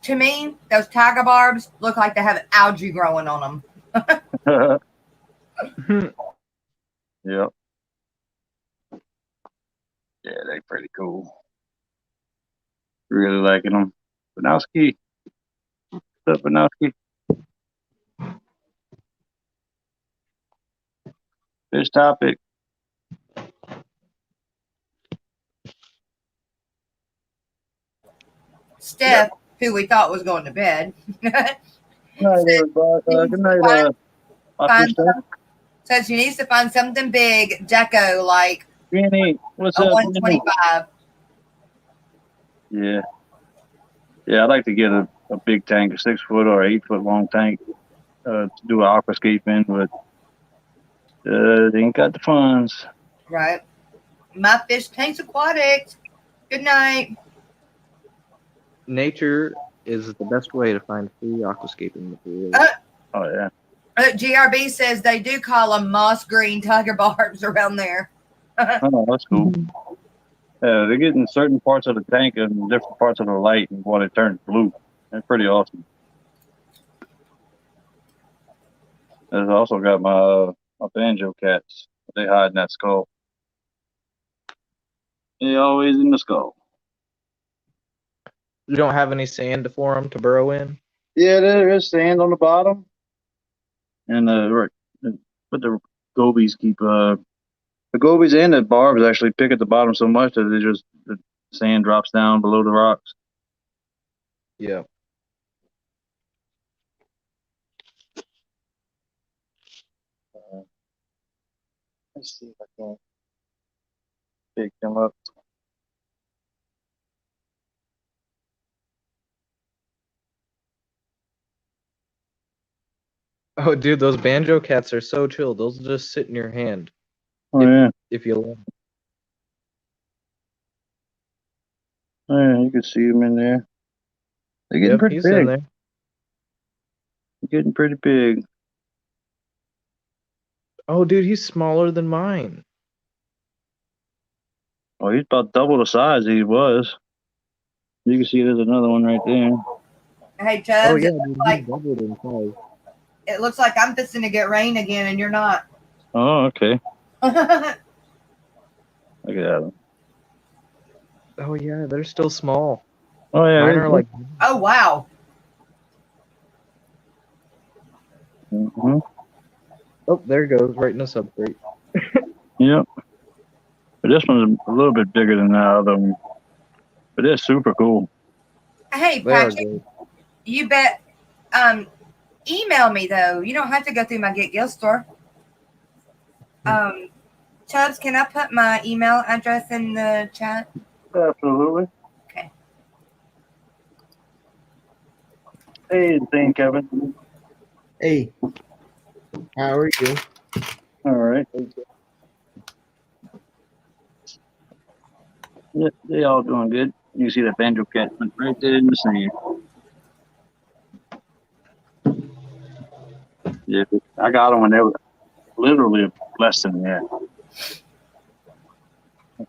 Speaker 3: To me, those tiger barbs look like they have algae growing on them.
Speaker 1: Yep. Yeah, they pretty cool. Really liking them. Banowski. What's up, Banowski? Fish topic.
Speaker 3: Steph, who we thought was going to bed,
Speaker 1: Good night, everybody. Good night,
Speaker 3: find says she needs to find something big, deco, like
Speaker 1: Benny. What's
Speaker 3: a
Speaker 1: up, Benny?
Speaker 3: 125.
Speaker 1: Yeah. Yeah, I'd like to get a big tank, a 6 foot or 8 foot long tank, to do an aquascape in, but they ain't got the funds.
Speaker 3: Right. My fish tank's aquatic. Good night.
Speaker 2: Nature is the best way to find free aquascaping materials.
Speaker 1: Oh yeah.
Speaker 3: GRB says they do call them moss green tiger barbs around there.
Speaker 1: Oh, that's cool. They get in certain parts of the tank and different parts of the light, and when it turns blue, it's pretty awesome. I've also got my banjo cats. They hide in that skull. They always in the skull.
Speaker 2: You don't have any sand for them to burrow in?
Speaker 1: Yeah, there is sand on the bottom, and but the gobies keep the gobies and the barbs actually pick at the bottom so much that the sand drops down below the rocks.
Speaker 2: Yeah.
Speaker 1: Let's see if I can pick them up.
Speaker 2: Oh, dude, those banjo cats are so chill. Those will just sit in your hand
Speaker 1: Oh yeah,
Speaker 2: if you let them.
Speaker 1: oh, yeah, you can see them in there. They're getting
Speaker 2: Yep,
Speaker 1: pretty
Speaker 2: he's in
Speaker 1: big.
Speaker 2: there.
Speaker 1: They're getting pretty big.
Speaker 2: Oh, dude, he's smaller than mine.
Speaker 1: Oh, he's about double the size he was. You can see there's another one right there.
Speaker 3: Hey,
Speaker 2: Oh,
Speaker 3: Chubbs,
Speaker 2: yeah, dude, he's doubled in size.
Speaker 3: it looks like I'm fixing to get rain again, and you're not.
Speaker 1: Oh, okay. Look at that.
Speaker 2: Oh, yeah, they're still small.
Speaker 1: Oh yeah.
Speaker 2: Mine are like,
Speaker 3: Oh, wow.
Speaker 1: Mm-hmm.
Speaker 2: oh, there it goes, right in the substrate.
Speaker 1: Yep. But this one's a little bit bigger than that other one. But it's super cool.
Speaker 3: Hey,
Speaker 2: They are
Speaker 3: Patrick,
Speaker 2: good.
Speaker 3: you bet. Email me, though. You don't have to go through my Get Gill store. Chubbs, can I put my email address in the chat?
Speaker 1: Absolutely.
Speaker 3: Okay.
Speaker 1: Hey, Zane Kevin.
Speaker 4: Hey, how are you?
Speaker 1: All right. Yeah, they all doing good. You see the banjo cat right there in the sand. Yeah, I got them when they were literally less than that.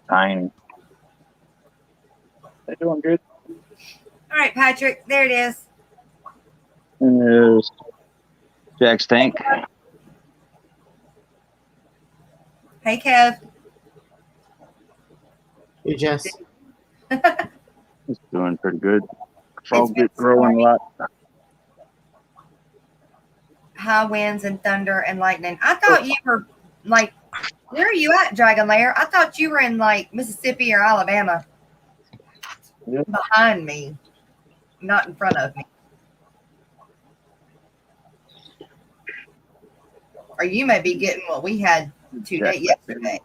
Speaker 1: Tiny. They doing good.
Speaker 3: All right, Patrick, there it is.
Speaker 1: And there's Jack's tank.
Speaker 3: Hey, Kev.
Speaker 4: Hey, Jess.
Speaker 1: It's doing pretty good.
Speaker 3: It's
Speaker 1: Frog
Speaker 3: been
Speaker 1: get growing a lot.
Speaker 3: high winds and thunder and lightning. I thought you were like, where are you at, Dragon Lair? I thought you were in like Mississippi or Alabama.
Speaker 1: Yep.
Speaker 3: Behind me, not in front of me. Or you may be getting what we had yesterday.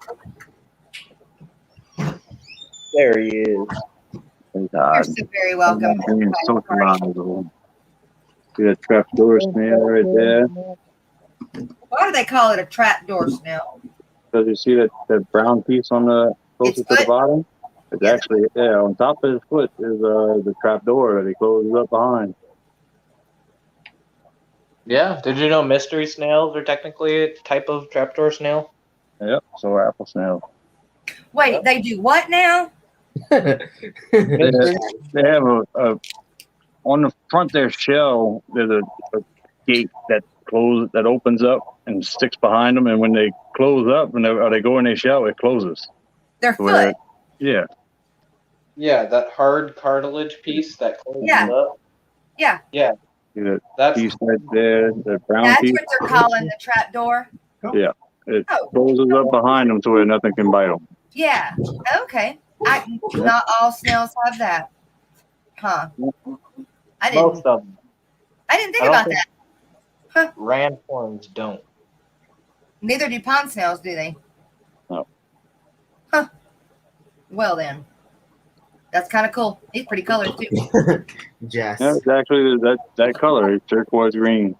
Speaker 2: There he is.
Speaker 3: You're so very welcome.
Speaker 1: Being socialized. See that trapdoor snail right there?
Speaker 3: Why do they call it a trapdoor snail?
Speaker 1: Because you see that brown piece on the closest to the bottom? It's actually, on top of his foot is the trapdoor that he closes up behind.
Speaker 2: Yeah, did you know mystery snails are technically a type of trapdoor snail?
Speaker 1: Yep, so are apple snails.
Speaker 3: Wait, they do what now?
Speaker 1: They have a on the front of their shell, there's a gate that that opens up and sticks behind them, and when they close up or they go in their shell, it closes.
Speaker 3: Their
Speaker 1: Where,
Speaker 3: foot.
Speaker 1: yeah,
Speaker 2: Yeah, that hard cartilage piece that closes
Speaker 3: Yeah.
Speaker 2: up.
Speaker 3: Yeah.
Speaker 2: Yeah,
Speaker 1: see that
Speaker 2: that's
Speaker 1: piece right there, the brown
Speaker 3: That's
Speaker 1: piece.
Speaker 3: what they're calling the trap door.
Speaker 1: Yeah, it
Speaker 3: Oh.
Speaker 1: closes up behind them so where nothing can bite them.
Speaker 3: Yeah. Okay. Not all snails have that. Huh. I
Speaker 2: most
Speaker 3: didn't
Speaker 2: of them.
Speaker 3: I didn't think
Speaker 2: I don't
Speaker 3: about
Speaker 2: think
Speaker 3: that. Huh.
Speaker 2: Randhorns don't.
Speaker 3: Neither do pond snails, do they?
Speaker 1: No.
Speaker 3: Huh. Well then. That's kind of cool. He's pretty colored too.
Speaker 4: Jess.
Speaker 1: Yeah, it's actually that color, it's turquoise green.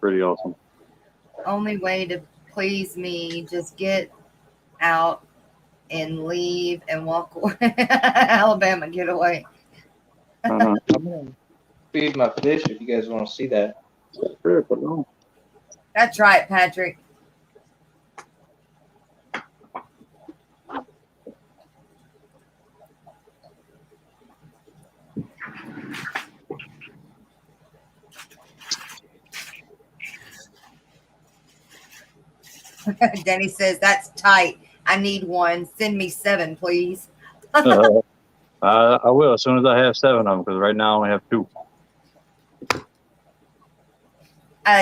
Speaker 1: Pretty awesome.
Speaker 3: Only way to please me, just get out and leave and walk away. Alabama, get away.
Speaker 1: Uh-huh.
Speaker 2: I'm gonna feed my fish if you guys want to see that.
Speaker 1: Sure, but no.
Speaker 3: That's right, Patrick. Denny says, that's tight. I need one. Send me 7, please.
Speaker 1: I will as soon as I have 7 of them, because right now I only have 2.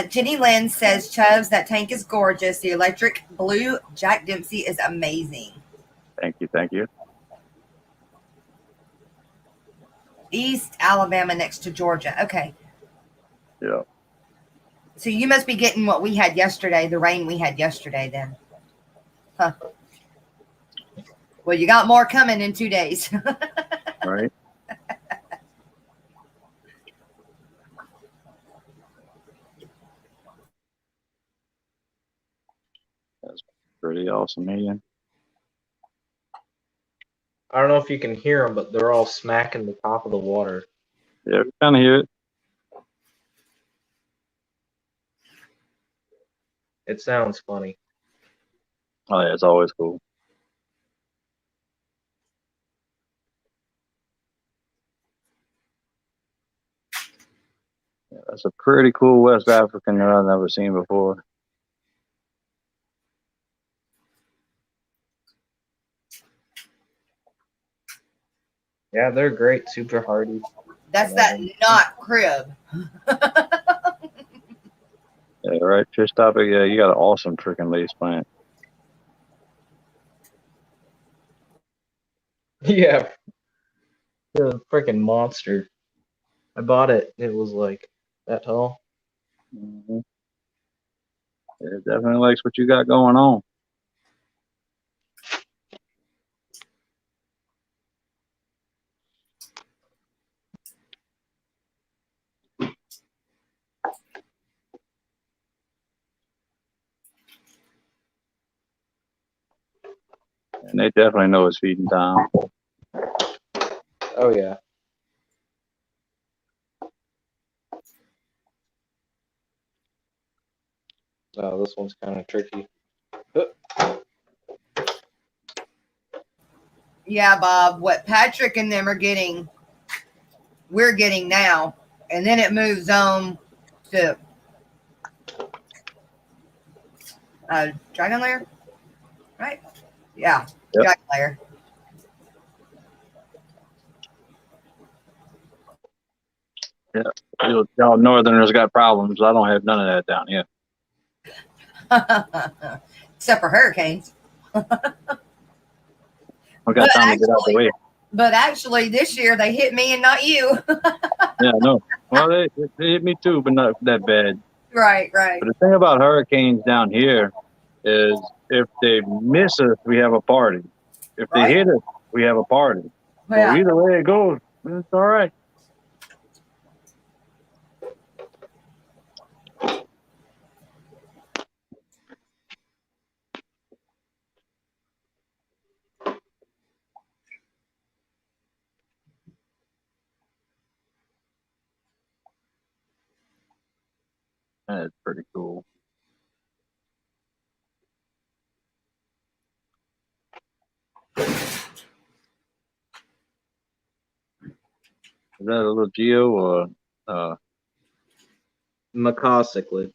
Speaker 3: Jenny Lynn says, Chubbs, that tank is gorgeous. The electric blue Jack Dempsey is amazing.
Speaker 1: Thank you, thank you.
Speaker 3: East Alabama next to Georgia. Okay.
Speaker 1: Yeah.
Speaker 3: So you must be getting what we had yesterday, the rain we had yesterday then. Huh. Well, you got more coming in 2 days.
Speaker 1: Right. That's pretty awesome, man.
Speaker 2: I don't know if you can hear them, but they're all smacking the top of the water.
Speaker 1: Yeah, we kind of hear it.
Speaker 2: It sounds funny.
Speaker 1: Oh yeah, it's always cool. Yeah, that's a pretty cool West African that I've never seen before.
Speaker 2: Yeah, they're great, super hardy.
Speaker 3: That's that not crib.
Speaker 1: Yeah, right. Fish topic. Yeah, you got an awesome freaking lace plant.
Speaker 2: Yeah, they're a freaking monster. I bought it. It was like that tall.
Speaker 1: Mm-hmm. Yeah, it definitely likes what you got going on. And they definitely know it's feeding time.
Speaker 2: Oh yeah. Oh, this one's kind of tricky.
Speaker 3: Yeah, Bob, what Patrick and them are getting, we're getting now. And then it moves on to dragon lair, right? Yeah,
Speaker 1: Yep.
Speaker 3: dragon lair.
Speaker 1: Yeah, y'all Northerners got problems. I don't have none of that down here.
Speaker 3: Except for hurricanes.
Speaker 1: I got time to get out the way.
Speaker 3: But actually, this year they hit me and not you.
Speaker 1: Yeah, no. Well, they hit me too, but not that bad.
Speaker 3: Right.
Speaker 1: But the thing about hurricanes down here is if they miss us, we have a party. If they
Speaker 3: Right.
Speaker 1: hit us, we have a party. So
Speaker 3: Yeah.
Speaker 1: either way it goes, it's all right. That's pretty cool. Is that a little Geo or
Speaker 2: Macaw cichlid.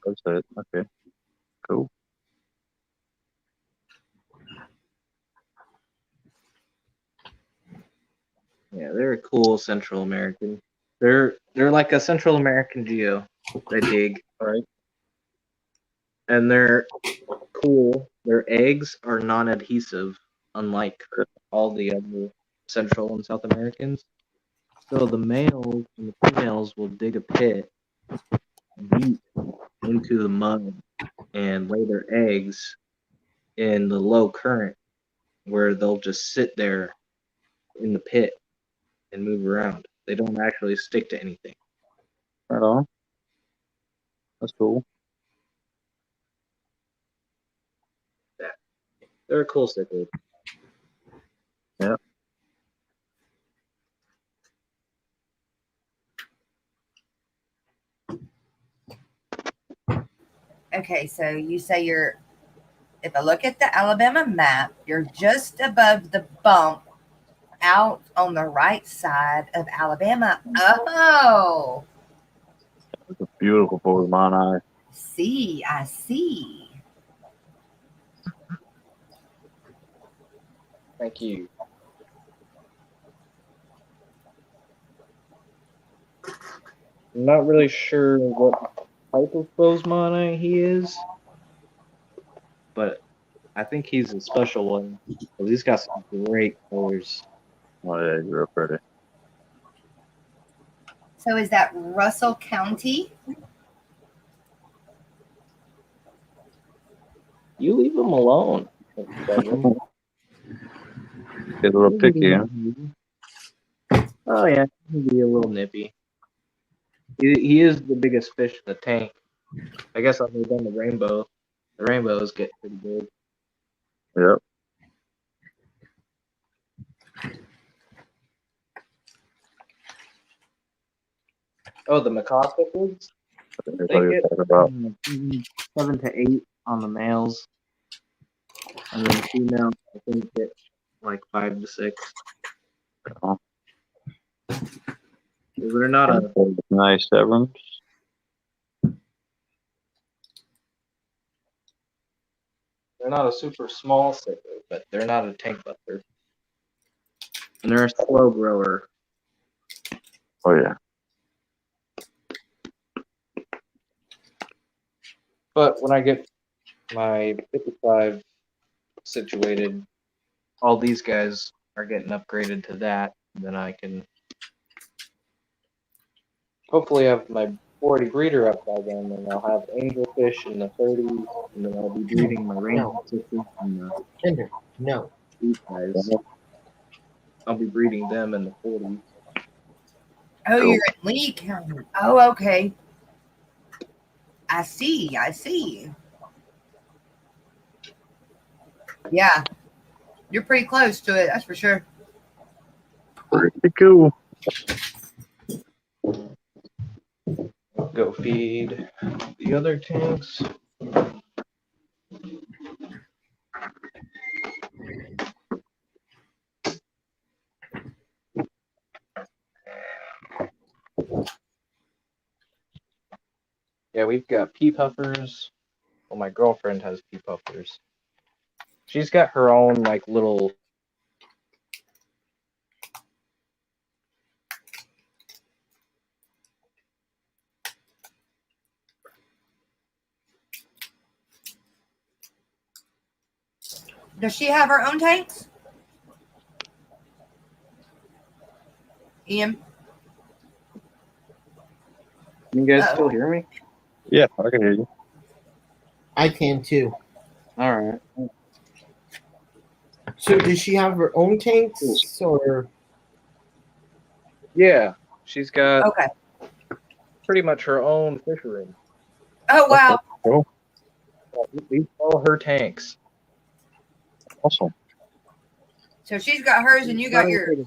Speaker 1: That's it. Okay. Cool.
Speaker 2: Yeah, they're a cool Central American. They're like a Central American geo. They dig,
Speaker 1: All right.
Speaker 2: and they're cool. Their eggs are non-adhesive, unlike all the other Central and South Americans. So the males and the females will dig a pit deep into the mud and lay their eggs in the low current, where they'll just sit there in the pit and move around. They don't actually stick to anything.
Speaker 1: Right on. That's cool.
Speaker 2: They're a cool cichlid.
Speaker 1: Yeah.
Speaker 3: Okay, so you say you're, if I look at the Alabama map, you're just above the bump out on the right side of Alabama. Oh,
Speaker 1: It's a beautiful Pokemon eye.
Speaker 3: I see.
Speaker 2: Thank you. I'm not really sure what type of Bosemana he is, but I think he's a special one. 'Cause he's got some great colors.
Speaker 1: Oh yeah, you're real pretty.
Speaker 3: So is that Russell County?
Speaker 2: You leave him alone.
Speaker 1: Get a little picky, huh?
Speaker 2: Oh yeah, he can be a little nippy. He is the biggest fish in the tank. I guess other than the rainbow. The rainbows get pretty big.
Speaker 1: Yep.
Speaker 2: Oh, the macaw cichlids?
Speaker 1: That's
Speaker 2: They
Speaker 1: what you're
Speaker 2: get
Speaker 1: talking about.
Speaker 2: 7 to 8 on the males, and then the females I think get like 5 to 6.
Speaker 1: Oh,
Speaker 2: They're not a
Speaker 1: nice severance.
Speaker 2: super small cichlid, but they're not a tank buster, and they're a slow grower.
Speaker 1: Oh yeah.
Speaker 2: But when I get my 55 situated, all these guys are getting upgraded to that. And then I can hopefully have my 40 breeder up by then, and I'll have angelfish in the 30s, and then I'll be breeding my rainbow cichlids and the
Speaker 4: Tender. No.
Speaker 2: these guys. I'll be breeding them in the 40s.
Speaker 3: Oh,
Speaker 1: Cool.
Speaker 3: you're in Lee County. Oh, okay. I see. Yeah. You're pretty close to it, that's for sure.
Speaker 1: Pretty cool.
Speaker 2: Go feed the other tanks. Yeah, we've got pea puffers. Well, my girlfriend has pea puffers. She's got her own like little.
Speaker 3: Does she have her own tanks? Ian?
Speaker 2: Can you guys
Speaker 3: Uh-oh.
Speaker 2: still hear me?
Speaker 1: Yeah, I can hear you.
Speaker 4: I can too.
Speaker 2: All right.
Speaker 4: So does she have her own tanks or?
Speaker 2: Yeah, she's got
Speaker 3: Okay.
Speaker 2: pretty much her own fishery.
Speaker 3: Oh, wow.
Speaker 1: Cool.
Speaker 2: These are all her tanks.
Speaker 1: Awesome.
Speaker 3: So she's got hers and you got yours.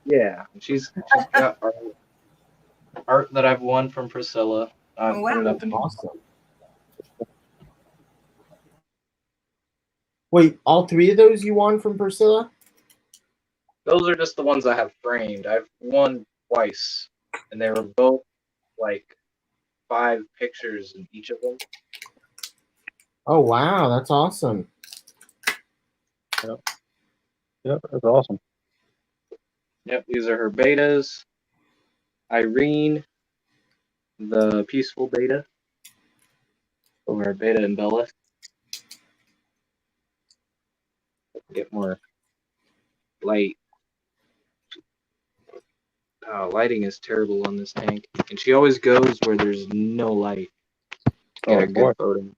Speaker 2: Yeah, she's got art that I've won from Priscilla. I've
Speaker 3: Oh, wow.
Speaker 2: put it up in
Speaker 4: Awesome. Wait, all three of those you won from Priscilla?
Speaker 2: Those are just the ones I have framed. I've won twice, and they were both like 5 pictures in each of them.
Speaker 4: Oh wow, that's awesome.
Speaker 1: Yep, that's awesome.
Speaker 2: Yep, these are her betas. Irene, the peaceful beta. Over her beta and Bella. Get more light. Oh, lighting is terrible on this tank. And she always goes where there's no light to get
Speaker 1: Oh
Speaker 2: a
Speaker 1: boy,
Speaker 2: good photo.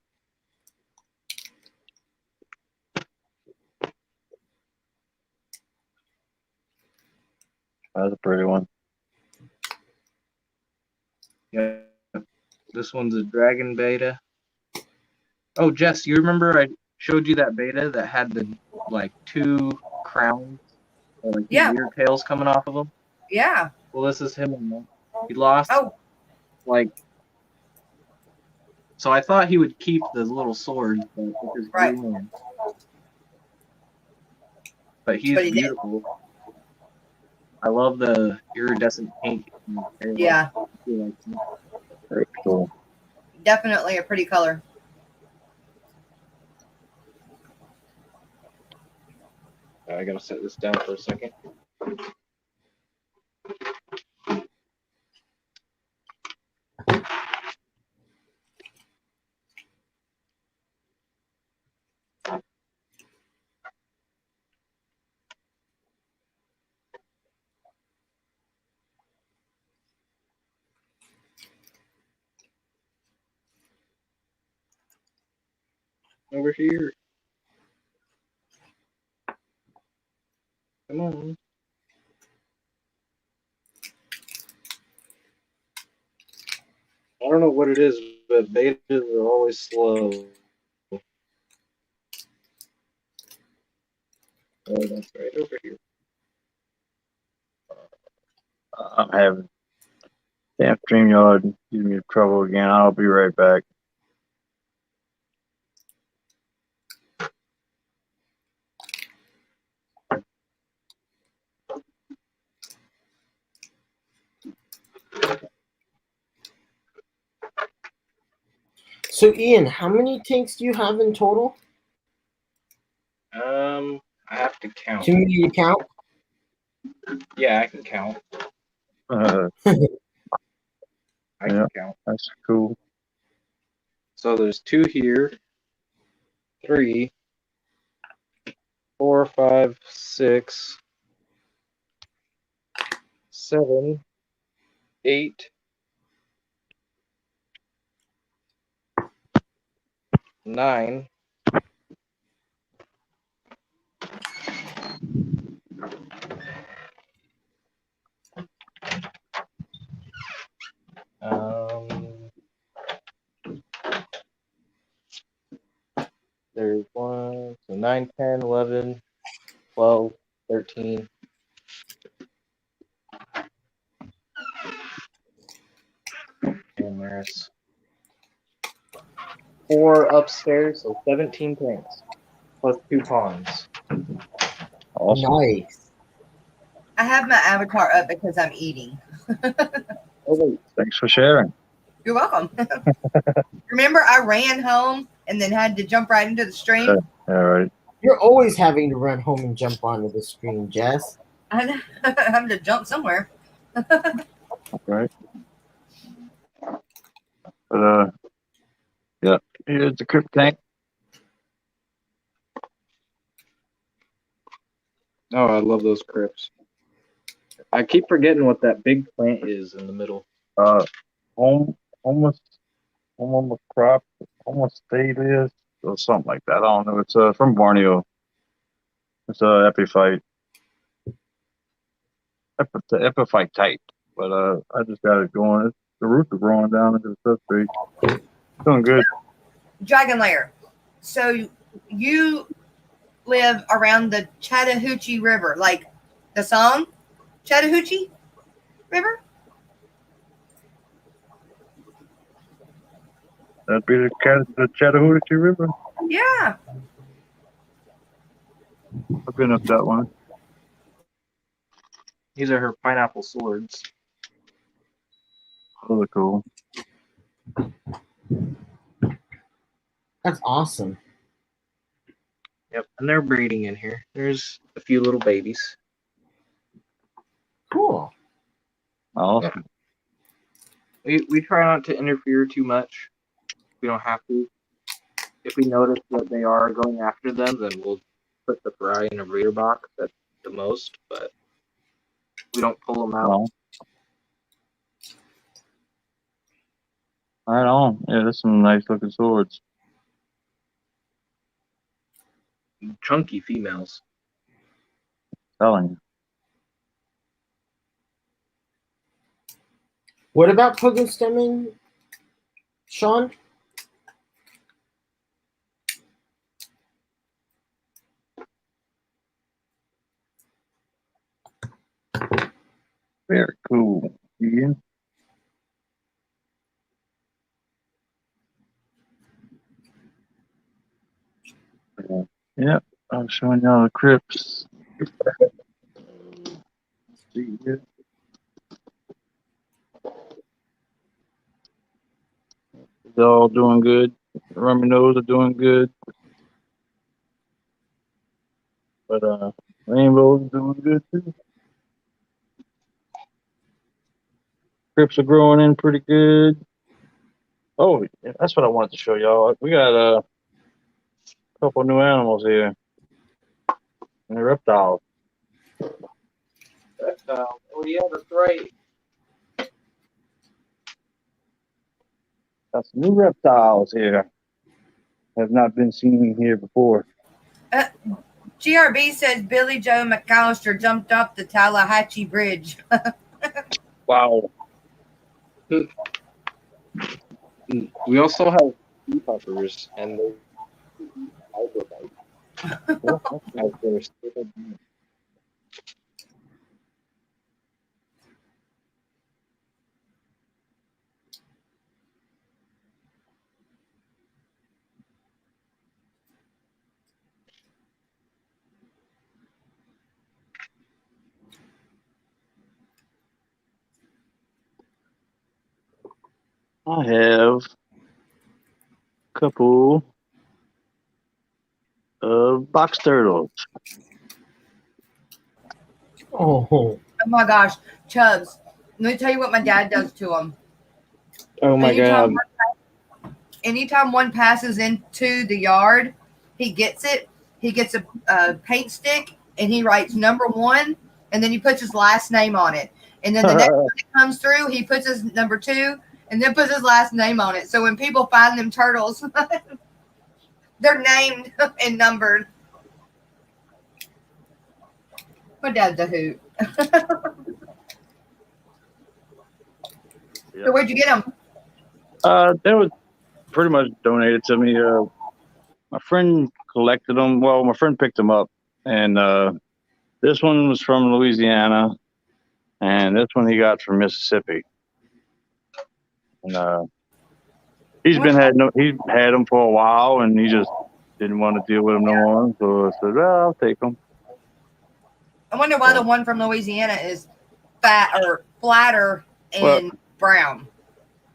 Speaker 1: that's a pretty one.
Speaker 2: Yeah. This one's a dragon beta. Oh, Jess, you remember I showed you that beta that had the like 2 crowns or like the
Speaker 3: Yeah.
Speaker 2: ear tails coming off of them?
Speaker 3: Yeah.
Speaker 2: Well, this is him and them. He lost
Speaker 3: Oh,
Speaker 2: like. So I thought he would keep the little sword with his
Speaker 3: Right.
Speaker 2: blue hand. But he's
Speaker 3: But he didn't.
Speaker 2: beautiful. I love the iridescent pink. in his hair.
Speaker 3: Yeah.
Speaker 2: I feel like
Speaker 1: Very cool.
Speaker 3: Definitely a pretty color.
Speaker 2: I gotta set this down for a second. Over here. Come on. I don't know what it is, but betas are always slow. Oh, that's right over here.
Speaker 1: I'm having damn StreamYard giving me trouble again. I'll be right back.
Speaker 4: So Ian, how many tanks do you have in total?
Speaker 2: I have to count.
Speaker 4: Do you need to count?
Speaker 2: Yeah, I can count.
Speaker 1: Uh,
Speaker 2: I can
Speaker 1: Yeah.
Speaker 2: count.
Speaker 1: that's cool.
Speaker 2: So there's 2 here, 3, 4, 5, 6, 7, 8, 9. There's 1, so 9, 10, 11, 12, 13. And there's 4 upstairs, so 17 tanks. Plus 2 pawns.
Speaker 1: Awesome.
Speaker 4: Nice.
Speaker 3: I have my avatar up because I'm eating.
Speaker 2: Oh, wait.
Speaker 1: Thanks for sharing.
Speaker 3: You're welcome. Remember, I ran home and then had to jump right into the stream.
Speaker 1: All right.
Speaker 4: You're always having to run home and jump onto the screen, Jess.
Speaker 3: I know. I have to jump somewhere.
Speaker 1: Right. But yeah. Here's the crypt tank.
Speaker 2: Oh, I love those crypts. I keep forgetting what that big plant is in the middle.
Speaker 1: Almost crop, almost stateless or something like that. I don't know. It's from Borneo. It's a epiphyte. The epiphyte type. But I just got it going. The roots are growing down into the substrate. Doing good.
Speaker 3: Dragon Lair. So you live around the Chattahoochee River, like the song Chattahoochee River?
Speaker 1: That'd be the Chattahoochee River.
Speaker 3: Yeah.
Speaker 1: I've been up that one.
Speaker 2: These are her pineapple swords.
Speaker 1: Those are cool.
Speaker 4: That's awesome.
Speaker 2: Yep, and they're breeding in here. There's a few little babies.
Speaker 4: Cool.
Speaker 1: Awesome.
Speaker 2: We try not to interfere too much. We don't have to. If we notice that they are going after them, then we'll put the fry in a breeder box at the most, but we don't pull them out.
Speaker 1: Well, right on. Yeah, that's some nice looking swords.
Speaker 2: Chunky females.
Speaker 1: Telling you.
Speaker 4: What about Pugenstemming, Sean?
Speaker 1: Very cool. Yeah. Yep. I'm showing y'all the crypts. See here. They're all doing good. Rummy nose are doing good. But rainbows are doing good too. Crypts are growing in pretty good. Oh, yeah, that's what I wanted to show y'all. We got a couple new animals here. And they're reptiles.
Speaker 2: Reptile. Oh yeah, that's right.
Speaker 1: Got some new reptiles here. Have not been seen here before.
Speaker 3: GRB says Billy Joe McAllister jumped off the Tallahatchie Bridge.
Speaker 1: Wow.
Speaker 2: We also have sea puppers, and they're
Speaker 1: I have a couple of box turtles.
Speaker 4: Oh,
Speaker 3: Oh my gosh, Chubbs. Let me tell you what my dad does to them.
Speaker 2: Oh my
Speaker 3: Anytime
Speaker 2: god.
Speaker 3: anytime one passes into the yard, he gets it. He gets a paint stick and he writes number 1 and then he puts his last name on it. And then the next one that comes through, he puts his number 2 and then puts his last name on it. So when people find them turtles, they're named and numbered. My dad's a hoot. So where'd you get them?
Speaker 1: They were pretty much donated to me. My friend collected them. Well, my friend picked them up, and this one was from Louisiana, and this one he got from Mississippi. And he's had them for a while, and he just didn't want to deal with them no more. So I said, "Well, I'll take them."
Speaker 3: I wonder why the one from Louisiana is flatter and brown.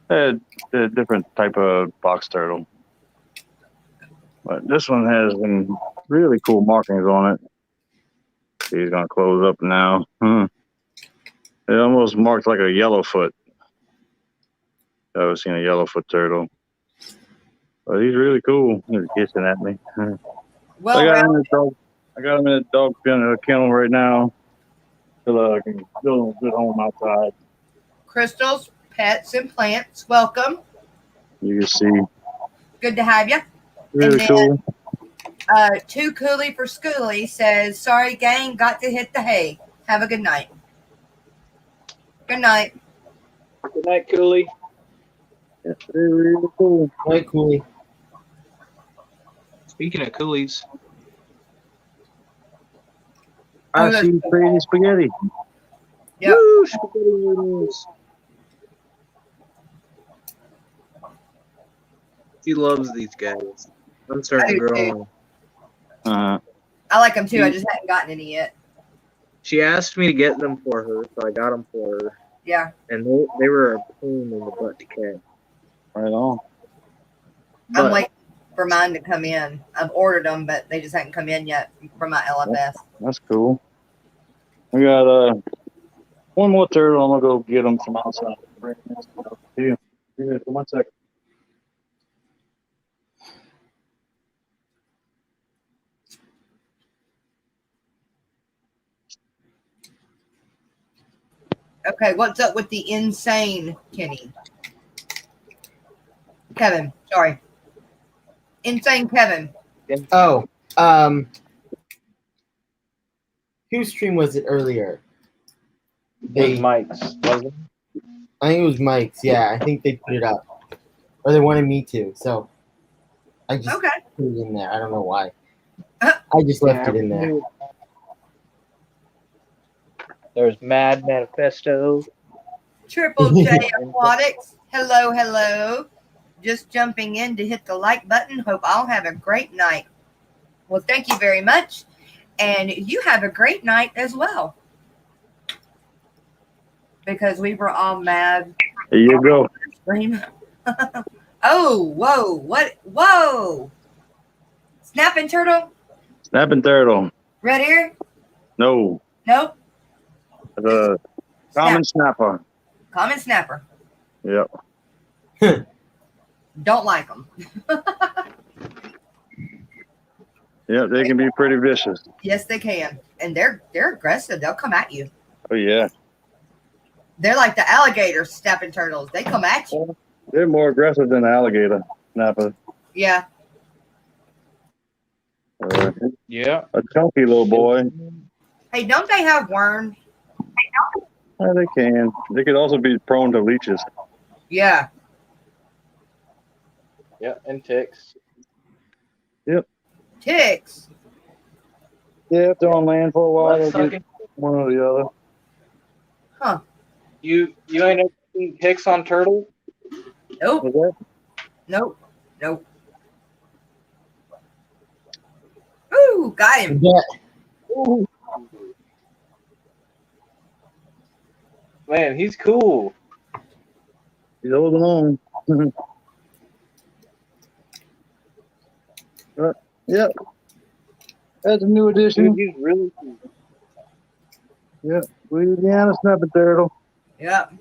Speaker 1: They're a different type of box turtle. But this one has some really cool markings on it. He's going to close up now. It almost marked like a yellowfoot. I've ever seen a yellowfoot turtle. But he's really cool. He's kissing at me.
Speaker 3: Well,
Speaker 1: I got him in a dog kennel right now. Till I can build a good home outside.
Speaker 3: Crystals, pets, and plants. Welcome.
Speaker 1: You can see.
Speaker 3: Good to have you.
Speaker 1: Really cool.
Speaker 3: Too Cooley for Schooly says, sorry, gang, got to hit the hay. Have a good night. Good night.
Speaker 2: Good night, Cooley.
Speaker 1: Yeah, really cool.
Speaker 4: quite cool.
Speaker 2: Speaking of coolies,
Speaker 1: I see pretty spaghetti.
Speaker 3: Yep.
Speaker 2: woo, spaghetti noodles. He loves these guys. I'm starting to grow on.
Speaker 3: I like them too. I just hadn't gotten any yet.
Speaker 2: She asked me to get them for her, so I got them for her.
Speaker 3: Yeah.
Speaker 2: And they were a pain in the butt to catch.
Speaker 1: Right on.
Speaker 3: I'm
Speaker 1: But
Speaker 3: waiting for mine to come in. I've ordered them, but they just haven't come in yet for my LFS.
Speaker 1: that's cool. We got one more turtle. I'm gonna go get them from outside. Bring this stuff to you. Give me 1 second.
Speaker 3: Okay, what's up with the insane Kenny? Kevin, sorry. Insane Kevin.
Speaker 4: Oh, whose stream was it earlier?
Speaker 2: It was Mike's, wasn't it?
Speaker 4: I think it was Mike's. Yeah, I think they put it up, or they wanted me to. So I just
Speaker 3: Okay.
Speaker 4: put it in there. I don't know why.
Speaker 3: Uh,
Speaker 4: I just left it in there.
Speaker 2: There's Mad Manifesto.
Speaker 3: Triple J Aquatics. Hello, hello. Just jumping in to hit the like button. Hope all have a great night. Well, thank you very much. And you have a great night as well. Because we were all mad.
Speaker 1: There you go.
Speaker 3: Oh, whoa. What? Whoa. Snapping turtle?
Speaker 1: Snapping turtle.
Speaker 3: Red ear?
Speaker 1: No.
Speaker 3: Nope.
Speaker 1: The common snapper.
Speaker 3: Common snapper.
Speaker 1: Yep.
Speaker 3: Don't like them.
Speaker 1: Yeah, they can be pretty vicious.
Speaker 3: Yes, they can. And they're aggressive. They'll come at you.
Speaker 1: Oh yeah.
Speaker 3: They're like the alligator snapping turtles. They come at you.
Speaker 1: They're more aggressive than alligator snapper.
Speaker 3: Yeah.
Speaker 2: Yeah.
Speaker 1: A chunky little boy.
Speaker 3: Hey, don't they have worms?
Speaker 1: Yeah, they can. They could also be prone to leeches.
Speaker 3: Yeah.
Speaker 2: Yeah, and ticks.
Speaker 3: Ticks.
Speaker 1: Yeah, if they're on land for a while,
Speaker 2: Let's
Speaker 1: they'll
Speaker 2: suck
Speaker 1: get
Speaker 2: it.
Speaker 1: one or the other.
Speaker 3: Huh.
Speaker 2: You ain't ever seen ticks on turtles?
Speaker 3: Nope.
Speaker 1: Is that?
Speaker 3: Nope. Nope. Ooh, got him.
Speaker 4: Yeah.
Speaker 2: Man, he's cool.
Speaker 1: He's holding on. Yep. That's a new
Speaker 2: Dude,
Speaker 1: addition.
Speaker 2: he's really cool.
Speaker 1: Yep. Louisiana snapping turtle.
Speaker 3: Yep.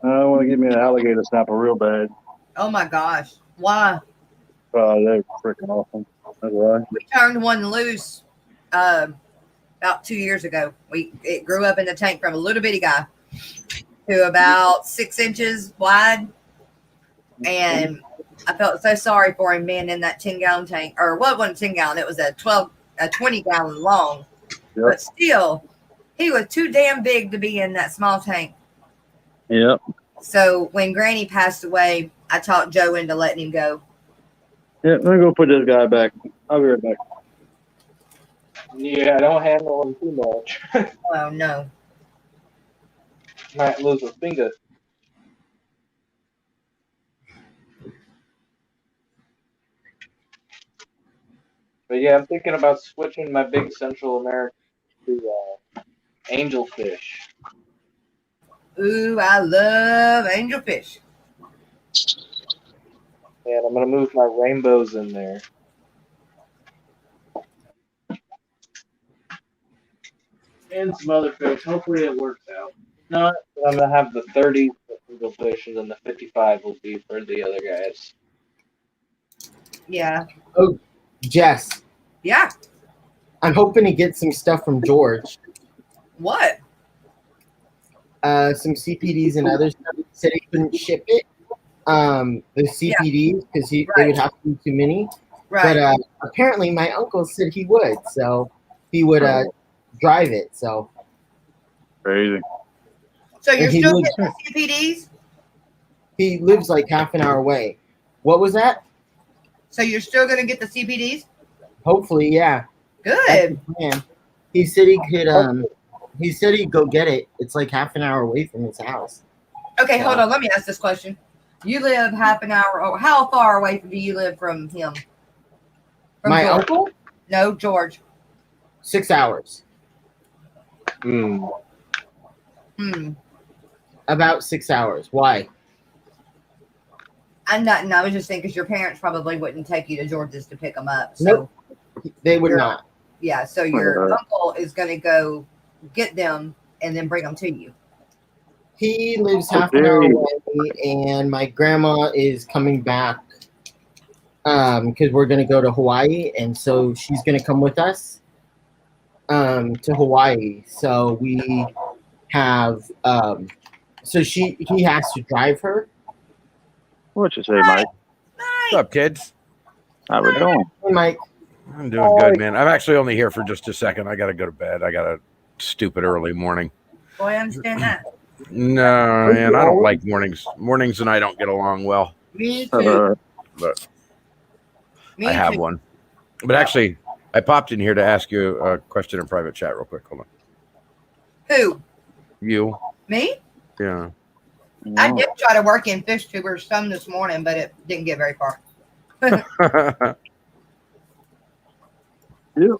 Speaker 1: I want to give me an alligator snapper real bad.
Speaker 3: Oh my gosh. Why?
Speaker 1: They're freaking awesome. That's why.
Speaker 3: We turned one loose about 2 years ago. It grew up in the tank from a little bitty guy to about 6 inches wide. And I felt so sorry for him being in that 10-gallon tank. Or what wasn't 10 gallon, it was a 20-gallon long.
Speaker 1: Yep.
Speaker 3: But still, he was too damn big to be in that small tank.
Speaker 1: Yep.
Speaker 3: So when Granny passed away, I talked Joe into letting him go.
Speaker 1: Yep. Let me go put this guy back. I'll be right back.
Speaker 2: Yeah, don't handle him too much.
Speaker 3: Oh, no.
Speaker 2: Might lose a finger. But yeah, I'm thinking about switching my big Central America to angelfish.
Speaker 3: Ooh, I love angelfish.
Speaker 2: And I'm gonna move my rainbows in there. And some other fish. Hopefully it works out. No, I'm gonna have the 30 for angelfish, and then the 55 will be for the other guys.
Speaker 3: Yeah.
Speaker 4: Jess,
Speaker 3: Yeah.
Speaker 4: I'm hoping to get some stuff from George.
Speaker 3: What?
Speaker 4: Some CPDs and other stuff. He said he couldn't ship it. The CPDs because they would have to be too many.
Speaker 3: Right.
Speaker 4: But apparently my uncle said he would, so he would drive it. So
Speaker 1: Crazy.
Speaker 3: So you're
Speaker 4: And he
Speaker 3: still
Speaker 4: lives-
Speaker 3: getting the CPDs?
Speaker 4: he lives like half an hour away. What was that?
Speaker 3: So you're still going to get the CPDs?
Speaker 4: Hopefully, yeah. That's
Speaker 3: Good.
Speaker 4: the plan. He said he could. He said he'd go get it. It's like half an hour away from his house.
Speaker 3: Okay, hold on. Let me ask this question. You live half an hour. Or how far away do you live from him? From
Speaker 4: My
Speaker 3: George?
Speaker 4: uncle,
Speaker 3: No, George.
Speaker 4: 6 hours.
Speaker 3: Hmm.
Speaker 4: About 6 hours. Why?
Speaker 3: I'm not. And I was just thinking because your parents probably wouldn't take you to George's to pick them up. So
Speaker 4: Nope. They would
Speaker 3: You're-
Speaker 4: not.
Speaker 3: yeah. So your
Speaker 1: Uh,
Speaker 3: uncle is going to go get them and then bring them to you.
Speaker 4: He lives half an hour
Speaker 1: Okay.
Speaker 4: away, and my grandma is coming back because we're gonna go to Hawaii, and so she's gonna come with us to Hawaii. So we have so he has to drive her.
Speaker 1: What you say, Mike?
Speaker 5: What's up, kids?
Speaker 1: How we doing?
Speaker 4: Hey, Mike,
Speaker 5: I'm doing good, man. I'm actually only here for just a second. I got to go to bed. I got a stupid early morning.
Speaker 3: Boy, I understand that.
Speaker 5: No, man, I don't like mornings. Mornings and I don't get along well,
Speaker 3: Me too.
Speaker 5: but
Speaker 3: Me
Speaker 5: I have
Speaker 3: too.
Speaker 5: one. But actually, I popped in here to ask you a question in private chat real quick. Hold on.
Speaker 3: Who?
Speaker 5: You?
Speaker 3: Me?
Speaker 5: Yeah.
Speaker 3: I did try to work in fish tubers some this morning, but it didn't get very far.
Speaker 1: Yeah.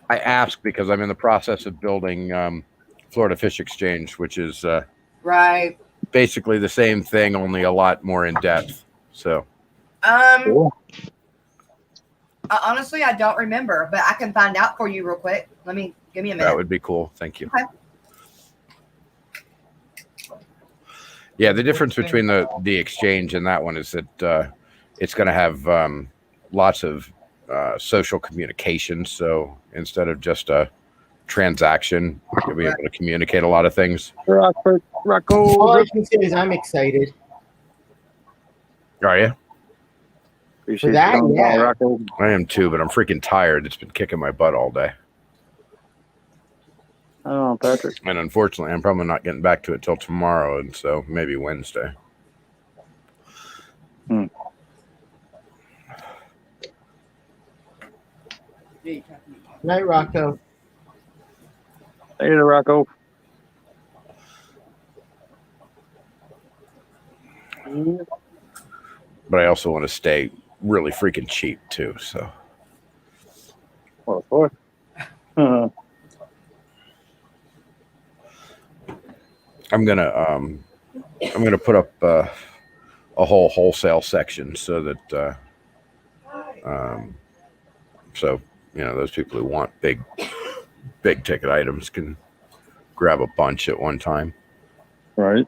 Speaker 5: I ask because I'm in the process of building Florida Fish Exchange, which is
Speaker 3: Right.
Speaker 5: basically the same thing, only a lot more in depth. So
Speaker 1: Cool.
Speaker 3: Honestly, I don't remember, but I can find out for you real quick. Give me a minute.
Speaker 5: that would be cool. Thank you.
Speaker 3: Okay.
Speaker 5: Yeah, the difference between the exchange and that one is that it's going to have lots of social communication. So instead of just a transaction, you'll be able to communicate a lot of things.
Speaker 1: Rockford,
Speaker 4: all
Speaker 1: Rocco.
Speaker 4: I can say is I'm excited.
Speaker 5: Are you?
Speaker 1: Appreciate
Speaker 4: that,
Speaker 1: you coming by,
Speaker 4: yeah.
Speaker 1: Rocco.
Speaker 5: I am too, but I'm freaking tired. It's been kicking my butt all day.
Speaker 1: Oh, Patrick.
Speaker 5: And unfortunately, I'm probably not getting back to it till tomorrow. And so maybe Wednesday.
Speaker 4: Night, Rocco.
Speaker 1: Later, Rocco.
Speaker 5: But I also want to stay really freaking cheap too. So
Speaker 1: Well, of course.
Speaker 5: I'm gonna put up a whole wholesale section so that so you know those people who want big ticket items can grab a bunch at one time,
Speaker 1: Right.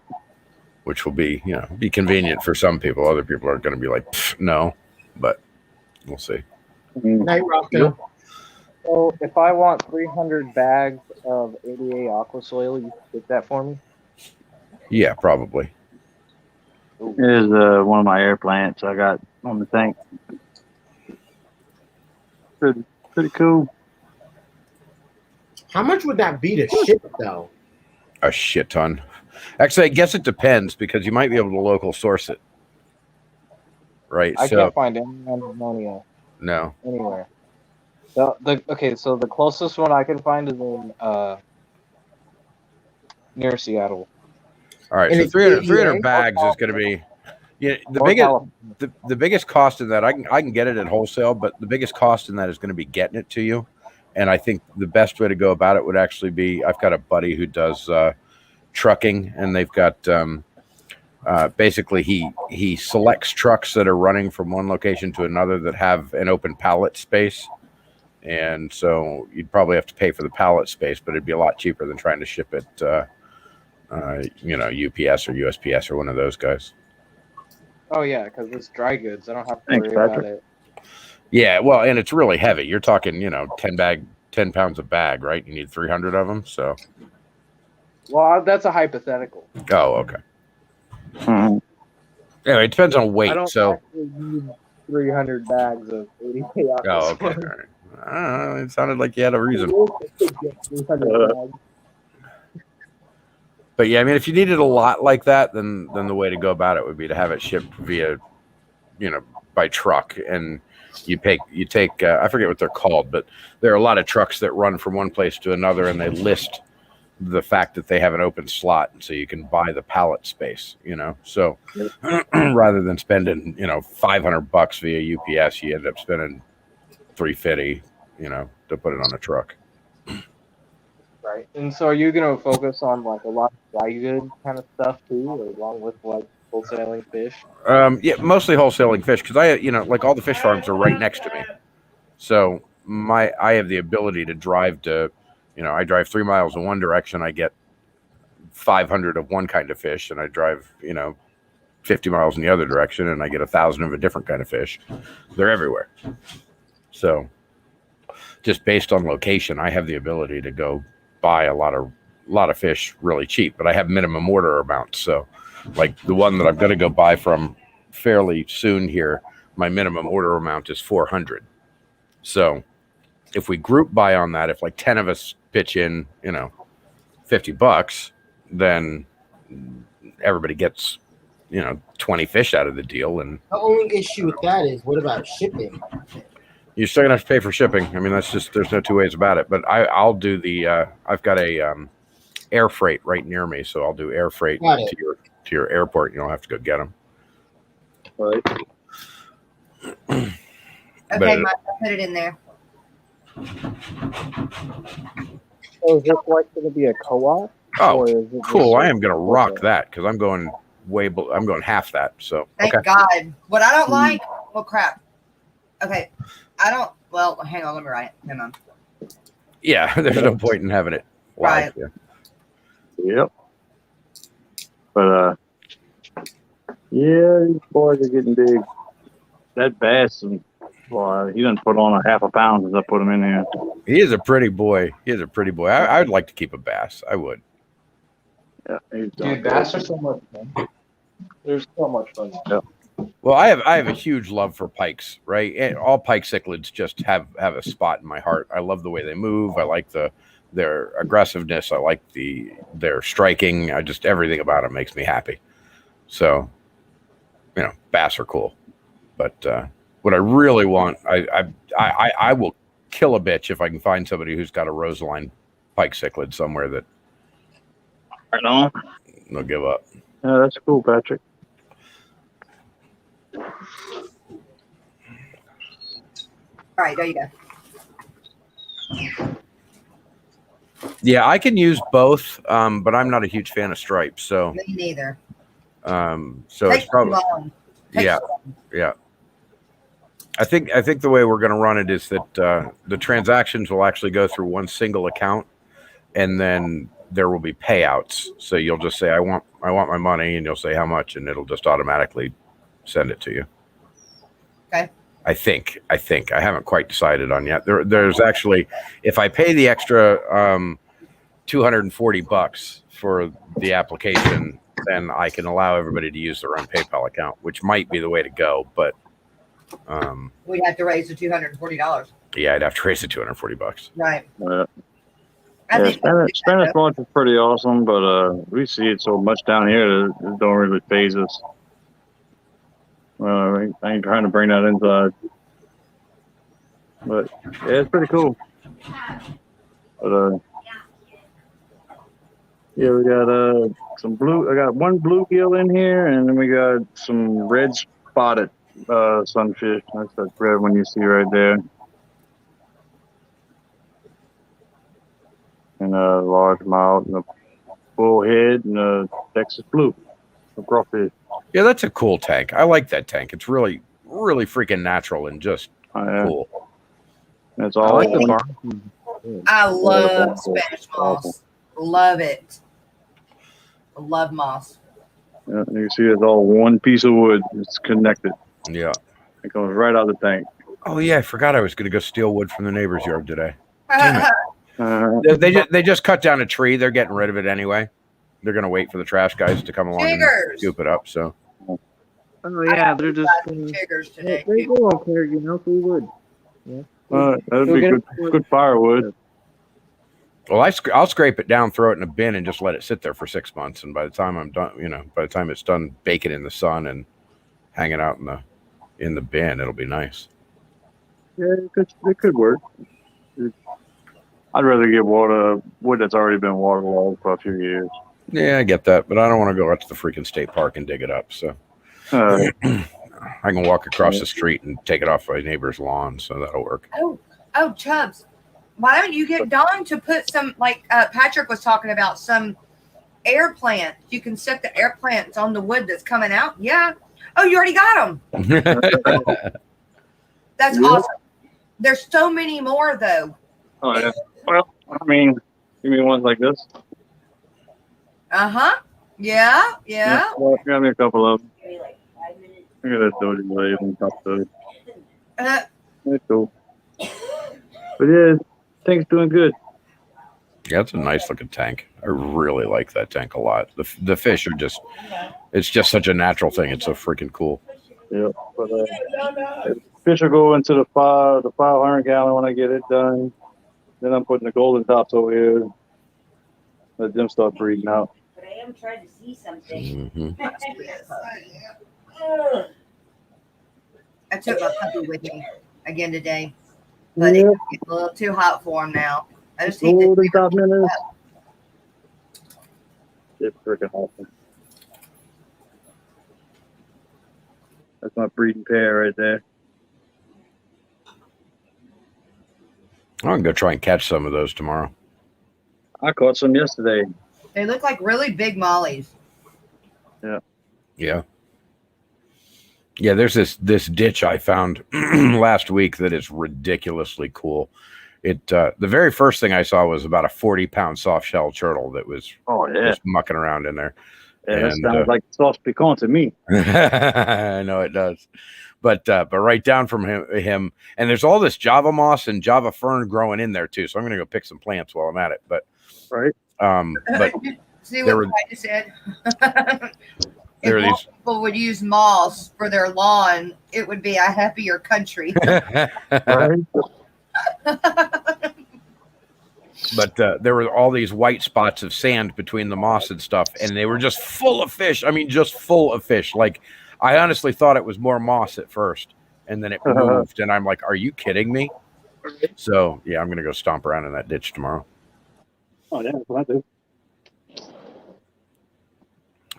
Speaker 5: which will be be convenient for some people. Other people are going to be like no, but we'll see.
Speaker 4: Night, Rocco.
Speaker 2: So if I want 300 bags of ADA aqua soil, you can get that for me?
Speaker 5: Yeah, probably.
Speaker 1: Here's one of my air plants I got on the tank. Pretty cool.
Speaker 4: How much would that be to ship, though?
Speaker 5: A shit ton. Actually, I guess it depends because you might be able to local source it. Right.
Speaker 2: I
Speaker 5: so
Speaker 2: can't find any ammonia
Speaker 5: no.
Speaker 2: anywhere. So the closest one I can find is in near Seattle.
Speaker 5: All right,
Speaker 4: And
Speaker 5: so
Speaker 4: it's
Speaker 5: 300
Speaker 4: ADA?
Speaker 5: bags is going to be the
Speaker 2: Or
Speaker 5: biggest
Speaker 2: California.
Speaker 5: the biggest cost in that I can get it at wholesale, but the biggest cost in that is going to be getting it to you. And I think the best way to go about it would actually be I've got a buddy who does trucking, and they've got basically he selects trucks that are running from one location to another that have an open pallet space. And so you'd probably have to pay for the pallet space, but it'd be a lot cheaper than trying to ship it UPS or USPS or one of those guys.
Speaker 2: Oh yeah, because it's dry goods. I don't have to
Speaker 1: Thanks,
Speaker 2: worry about
Speaker 1: Patrick.
Speaker 2: it.
Speaker 5: Yeah, well, and it's really heavy. You're talking, 10 pounds a bag, right? You need 300 of them. So,
Speaker 2: Well, that's a hypothetical.
Speaker 5: oh, okay.
Speaker 1: Mhm.
Speaker 5: Anyway, it depends on
Speaker 2: I
Speaker 5: weight.
Speaker 2: don't
Speaker 5: So,
Speaker 2: actually need 300 bags of ADA aqua
Speaker 5: oh, okay.
Speaker 2: soil.
Speaker 5: All right. I don't know, it sounded like you had a reason.
Speaker 2: Get 300 bags.
Speaker 5: But yeah, I mean, if you needed a lot like that, then the way to go about it would be to have it shipped via, by truck, and you take I forget what they're called, but there are a lot of trucks that run from one place to another, and they list the fact that they have an open slot, so you can buy the pallet space. So rather than spending $500 via UPS, you end up spending $350, to put it on a truck.
Speaker 2: Right. And so are you gonna focus on like a lot of dry good kind of stuff too, along with like wholesaling fish?
Speaker 5: Yeah, mostly wholesaling fish because like all the fish farms are right next to me. So I have the ability to drive to, I drive 3 miles in one direction, I get 500 of one kind of fish, and I drive, 50 miles in the other direction, and I get 1,000 of a different kind of fish. They're everywhere. So just based on location, I have the ability to go buy a lot of fish really cheap, but I have minimum order amounts. So like the one that I'm going to go buy from fairly soon here, my minimum order amount is 400. So if we group buy on that, if like 10 of us pitch in, $50, then everybody gets, 20 fish out of the deal. And
Speaker 4: The only issue with that is, what about shipping?
Speaker 5: you're still gonna have to pay for shipping. I mean, that's just, there's no two ways about it. But I'll do the I've got a air freight right near me, so I'll do air freight to your airport. You don't have to go get them.
Speaker 1: Right.
Speaker 3: Okay, Mike, I'll put it in there.
Speaker 2: So is this like going to be a co-op?
Speaker 5: Oh,
Speaker 2: or is it
Speaker 5: cool!
Speaker 2: just
Speaker 5: I am gonna rock that because I'm going I'm going half that. So
Speaker 3: Thank
Speaker 5: okay.
Speaker 3: God. What I don't like, well, crap. Okay, I don't. Well, hang on, let me write it. Hang on.
Speaker 5: Yeah, there's no point in having it live.
Speaker 3: Right.
Speaker 5: Yeah.
Speaker 1: Yep. But yeah, these boys are getting big. That bass, well, he done put on a half a pound since I put him in here.
Speaker 5: He is a pretty boy. I would like to keep a bass. I would.
Speaker 1: Yeah, he's
Speaker 2: Dude, bass are so much fun. There's so much fun.
Speaker 1: Yeah.
Speaker 5: Well, I have a huge love for pikes, right? And all pike cichlids just have a spot in my heart. I love the way they move. I like their aggressiveness. I like their striking. Everything about them makes me happy. So, bass are cool. But what I really want, I will kill a bitch if I can find somebody who's got a roseline pike cichlid somewhere that
Speaker 1: Right on.
Speaker 5: they'll give up.
Speaker 1: Yeah, that's cool, Patrick.
Speaker 3: All right, there you go.
Speaker 5: Yeah, I can use both, but I'm not a huge fan of stripes. So,
Speaker 3: Me neither.
Speaker 5: so
Speaker 3: Takes
Speaker 5: it's probably
Speaker 3: too long. Takes
Speaker 5: yeah.
Speaker 3: too long.
Speaker 5: Yeah. I think the way we're going to run it is that the transactions will actually go through one single account, and then there will be payouts. So you'll just say, I want my money, and you'll say how much, and it'll just automatically send it to you.
Speaker 3: Okay.
Speaker 5: I think I haven't quite decided on yet. There's actually, if I pay the extra $240 for the application, then I can allow everybody to use their own PayPal account, which might be the way to go. But
Speaker 3: We'd have to raise the $240.
Speaker 5: yeah, I'd have to raise it $240.
Speaker 3: Right.
Speaker 1: Yeah,
Speaker 3: I think
Speaker 1: Spanish launch is pretty awesome, but we see it so much down here that it don't really phase us. Well, I ain't trying to bring that inside, but yeah, it's pretty cool. But yeah, we got some blue. I got one bluegill in here, and then we got some red spotted sunfish. That's that red one you see right there, and a largemouth, and a bullhead, and a Texas blue, a crawfish.
Speaker 5: Yeah, that's a cool tank. I like that tank. It's really, really freaking natural and just cool.
Speaker 1: That's
Speaker 2: I
Speaker 1: all.
Speaker 2: like the bar.
Speaker 3: I love Spanish moss. Love it. I love moss.
Speaker 1: Yeah, you can see it's all one piece of wood. It's connected.
Speaker 5: Yeah.
Speaker 1: It goes right out the tank.
Speaker 5: Oh yeah, I forgot I was going to go steal wood from the neighbor's yard today.
Speaker 1: Uh,
Speaker 5: They just cut down a tree. They're getting rid of it anyway. They're going to wait for the trash guys to come along and scoop it up. So.
Speaker 2: Oh yeah, they're just
Speaker 3: Chiggers today.
Speaker 2: they go up there, free wood. Yeah.
Speaker 1: that'd be good firewood.
Speaker 5: Well, I'll scrape it down, throw it in a bin, and just let it sit there for 6 months. And by the time I'm done, by the time it's done baking in the sun and hanging out in the bin, it'll be nice.
Speaker 1: Yeah, it could work. I'd rather get wood that's already been waterlogged for a few years.
Speaker 5: Yeah, I get that, but I don't want to go out to the freaking state park and dig it up. So I can walk across the street and take it off my neighbor's lawn, so that'll work.
Speaker 3: Oh, Chubbs. Why don't you get Don to put some, like Patrick was talking about, some air plant? You can set the air plants on the wood that's coming out. Yeah. Oh, you already got them. That's awesome. There's so many more though.
Speaker 1: Oh yeah. Well, I mean, you mean ones like this?
Speaker 3: Yeah.
Speaker 1: Well, got me a couple of them. Look at that Doty blade on top of it. That's cool. But yeah, thing's doing good.
Speaker 5: Yeah, it's a nice looking tank. I really like that tank a lot. The fish are just, it's just such a natural thing. It's so freaking cool.
Speaker 1: Yeah, but fish will go into the 500 gallon when I get it done. Then I'm putting the golden tops over here. Let them start breeding out.
Speaker 6: But I am trying to see something.
Speaker 5: Mm-hmm.
Speaker 3: I took my puppy with me again today, but it's getting a little too hot for him now. I just hate
Speaker 1: Golden
Speaker 3: to
Speaker 1: top minutes. It's freaking awesome. That's my breeding pair right there.
Speaker 5: I'm gonna go try and catch some of those tomorrow.
Speaker 1: I caught some yesterday.
Speaker 3: They look like really big mollies.
Speaker 5: Yeah. There's this ditch I found last week that is ridiculously cool. It the very first thing I saw was about a 40-pound soft shell turtle that was just mucking around in there.
Speaker 1: Yeah, that sounds like sauce piquant to me.
Speaker 5: I know it does. But right down from him, and there's all this Java moss and Java fern growing in there too. So I'm gonna go pick some plants while I'm at it. But but
Speaker 3: See what I just said?
Speaker 5: There
Speaker 3: If
Speaker 5: are
Speaker 3: more
Speaker 5: these
Speaker 3: people would use moss for their lawn, it would be a happier country.
Speaker 1: Right?
Speaker 5: But there were all these white spots of sand between the moss and stuff, and they were just full of fish. I mean, just full of fish. Like, I honestly thought it was more moss at first, and then it moved, and I'm like, are you kidding me? So, yeah, I'm going to go stomp around in that ditch tomorrow.
Speaker 1: Oh, yeah, that's what I do.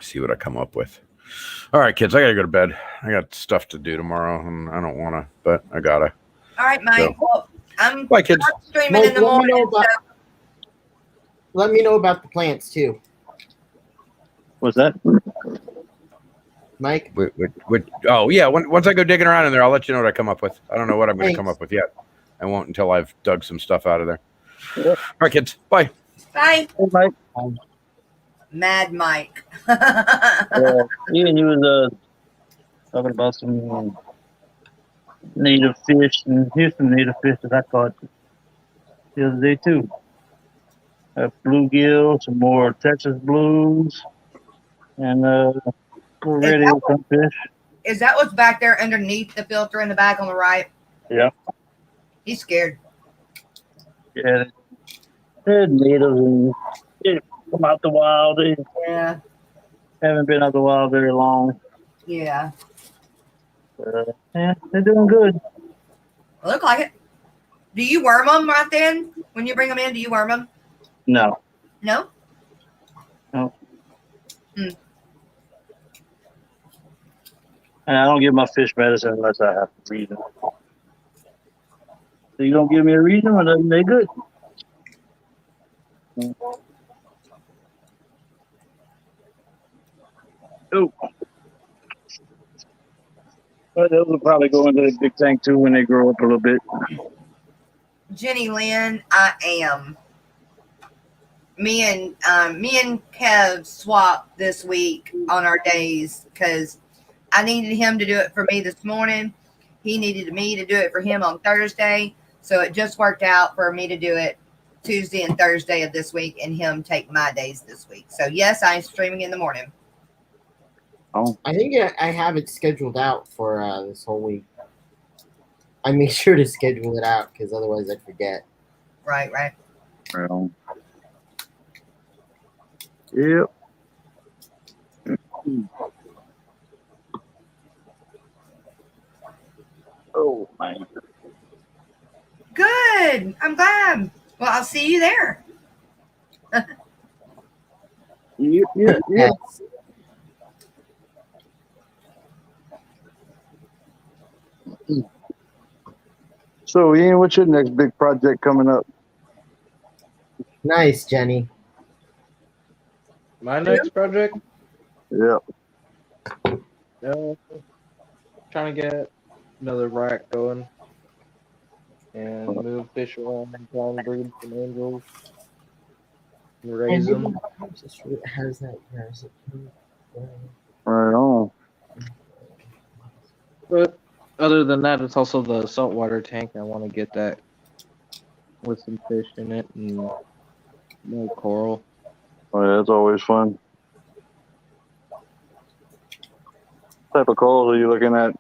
Speaker 5: See what I come up with. All right, kids, I got to go to bed. I got stuff to do tomorrow, and I don't want to, but I got to.
Speaker 3: All right, Mike.
Speaker 5: So.
Speaker 3: Well, I'm
Speaker 5: Bye, kids.
Speaker 3: streaming
Speaker 4: Mike,
Speaker 3: in the morning.
Speaker 4: Let me know about the plants too,
Speaker 1: What's that?
Speaker 4: Mike.
Speaker 5: Oh, yeah, once I go digging around in there, I'll let you know what I come up with. I don't know what I'm going to come up with yet. I won't until I've dug some stuff out of there.
Speaker 1: Yeah.
Speaker 5: All right, kids. Bye.
Speaker 3: Bye.
Speaker 1: Hey, Mike.
Speaker 3: Mad Mike.
Speaker 1: He was talking about some native fish, and here's some native fish that I caught the other day too. Bluegill, some more Texas blues, and we're ready with some fish.
Speaker 3: Is that what's back there underneath the filter in the back on the right?
Speaker 1: Yeah.
Speaker 3: He's scared.
Speaker 1: Yeah, they're natives and they come out the wild. They
Speaker 3: Yeah.
Speaker 1: haven't been out the wild very long.
Speaker 3: Yeah.
Speaker 1: Yeah, they're doing good.
Speaker 3: Look like it. Do you worm them right then? When you bring them in, do you worm them?
Speaker 1: No.
Speaker 3: No?
Speaker 1: No. And I don't give my fish medicine unless I have a reason. So you don't give me a reason, or nothing, they good. Oh. Well, those will probably go into the big tank too when they grow up a little bit.
Speaker 3: Jenny Lynn, I am. Me and Kev swapped this week on our days because I needed him to do it for me this morning. He needed me to do it for him on Thursday. So it just worked out for me to do it Tuesday and Thursday of this week and him take my days this week. So yes, I'm streaming in the morning.
Speaker 1: Oh,
Speaker 4: I think I have it scheduled out for this whole week. I make sure to schedule it out because otherwise I forget.
Speaker 3: Right.
Speaker 1: well. Yep. Oh, man.
Speaker 3: Good. I'm glad. Well, I'll see you there.
Speaker 1: Yeah.
Speaker 4: Yes.
Speaker 1: So, Ian, what's your next big project coming up?
Speaker 4: Nice, Jenny.
Speaker 2: My next project,
Speaker 1: Yeah.
Speaker 2: trying to get another rack going and move fish around and try and breed some angels and raise them.
Speaker 4: Has that?
Speaker 1: Right on.
Speaker 2: But other than that, it's also the saltwater tank. I want to get that with some fish in it and more coral.
Speaker 1: Oh, yeah, it's always fun. What type of corals are you looking at?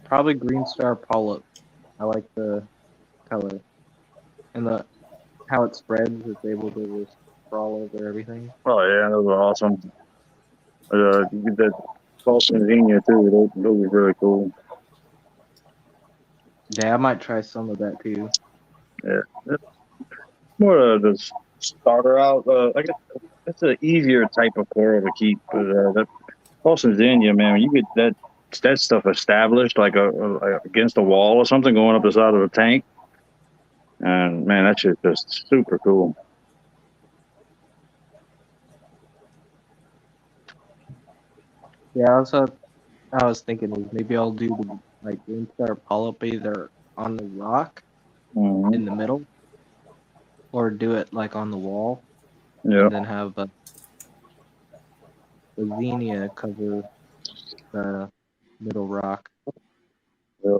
Speaker 2: Probably green star polyp. I like the color and the how it spreads. It's able to just crawl over everything.
Speaker 1: Oh, yeah, those are awesome. You get that false Xenia, too. Those are really cool.
Speaker 2: Yeah, I might try some of that too.
Speaker 1: Yeah. It's more of the starter out. I guess it's an easier type of coral to keep. But that false Xenia, man, when you get that stuff established, like against a wall or something going up the side of a tank, and man, that shit's just super cool.
Speaker 2: Yeah, also I was thinking is maybe I'll do the like green star polyp either on the rock
Speaker 1: Mm-hmm.
Speaker 2: in the middle or do it like on the wall
Speaker 1: Yeah.
Speaker 2: and then have a xenia cover the middle rock.
Speaker 1: Yeah.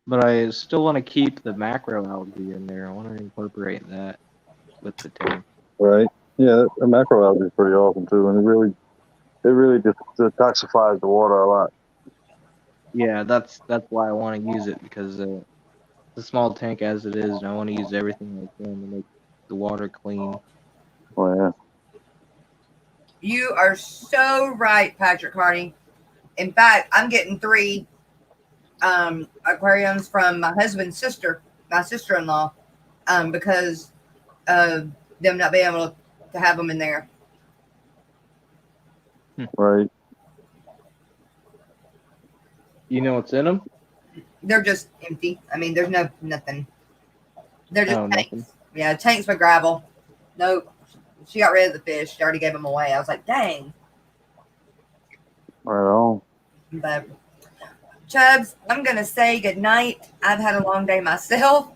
Speaker 2: But I still want to keep the macroalgae in there. I want to incorporate that with the tank.
Speaker 1: Right. Yeah, the macroalgae is pretty awesome too, and it really detoxifies the water a lot.
Speaker 2: Yeah, that's why I want to use it because it's a small tank as it is, and I want to use everything I can to make the water clean.
Speaker 1: Oh yeah.
Speaker 3: You are so right, Patrick Hardy. In fact, I'm getting 3 aquariums from my husband's sister, my sister-in-law, because of them not being able to have them in there.
Speaker 1: Right.
Speaker 2: You know what's in them?
Speaker 3: They're just empty. I mean, there's nothing. They're just
Speaker 2: Oh,
Speaker 3: tanks.
Speaker 2: nothing.
Speaker 3: Yeah, tanks with gravel. Nope. She got rid of the fish. She already gave them away. I was like, dang.
Speaker 1: Right on.
Speaker 3: But Chubbs, I'm gonna say good night. I've had a long day myself.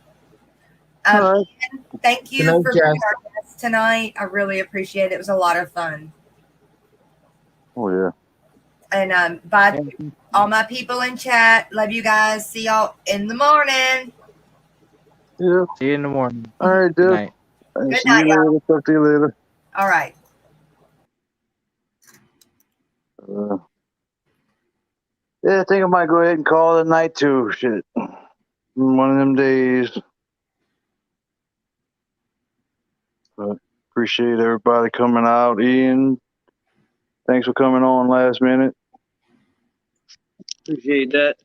Speaker 1: All right.
Speaker 3: Ian, thank you
Speaker 4: Good night,
Speaker 3: for being
Speaker 4: Jess.
Speaker 3: our guest tonight. I really appreciate it. It was a lot of fun.
Speaker 1: Oh yeah.
Speaker 3: And bye, all my people in chat. Love you guys. See y'all in the morning.
Speaker 1: Yeah.
Speaker 2: See you in the morning.
Speaker 1: All right,
Speaker 2: Good
Speaker 1: dude.
Speaker 2: night.
Speaker 3: Good
Speaker 1: See
Speaker 3: night,
Speaker 1: you
Speaker 3: y'all.
Speaker 1: later. Talk to you later.
Speaker 3: All right.
Speaker 1: Yeah, I think I might go ahead and call it a night too. Shit. One of them days. But appreciate everybody coming out. Ian, thanks for coming on last minute. Appreciate that.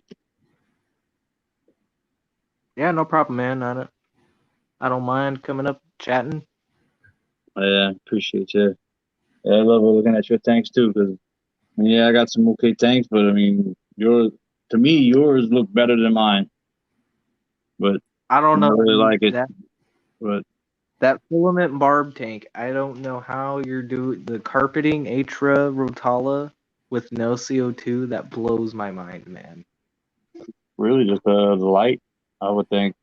Speaker 2: Yeah, no problem, man. I don't mind coming up chatting.
Speaker 1: Yeah, appreciate you. Yeah, I love looking at your tanks too. Cause yeah, I got some okay tanks, but I mean, to me, yours look better than mine. But
Speaker 2: I don't
Speaker 1: I
Speaker 2: know
Speaker 1: really like it.
Speaker 2: that
Speaker 1: But
Speaker 2: that filament barb tank. I don't know how you're doing the carpeting Atra rotala with no CO2. That blows my mind, man.
Speaker 1: really, just the light, I would think.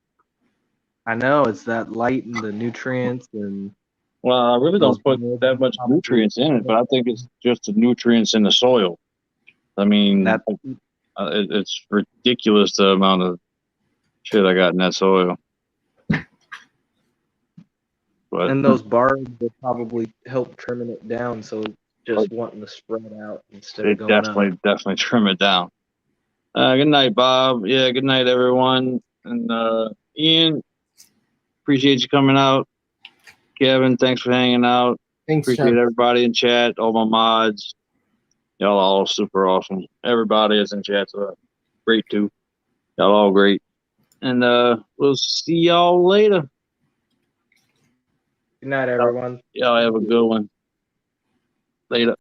Speaker 2: I know it's that light and the nutrients and
Speaker 1: Well, I really
Speaker 2: those
Speaker 1: don't put that much nutrients in it, but I think it's just the nutrients in the soil. I mean,
Speaker 2: that
Speaker 1: it's ridiculous the amount of shit I got in that soil. But
Speaker 2: and those barbs will probably help trimming it down, so it's just wanting to spread out instead
Speaker 1: they
Speaker 2: of going up.
Speaker 1: definitely trim it down. Good night, Bob. Yeah, good night, everyone. And Ian, appreciate you coming out. Kevin, thanks for hanging out.
Speaker 4: Thanks,
Speaker 1: Appreciate
Speaker 4: Chubb.
Speaker 1: everybody in chat, all my mods. Y'all all super awesome. Everybody is in chat, so great too. Y'all all great. And we'll see y'all later.
Speaker 2: Good night, everyone.
Speaker 1: Y'all have a good one. Later.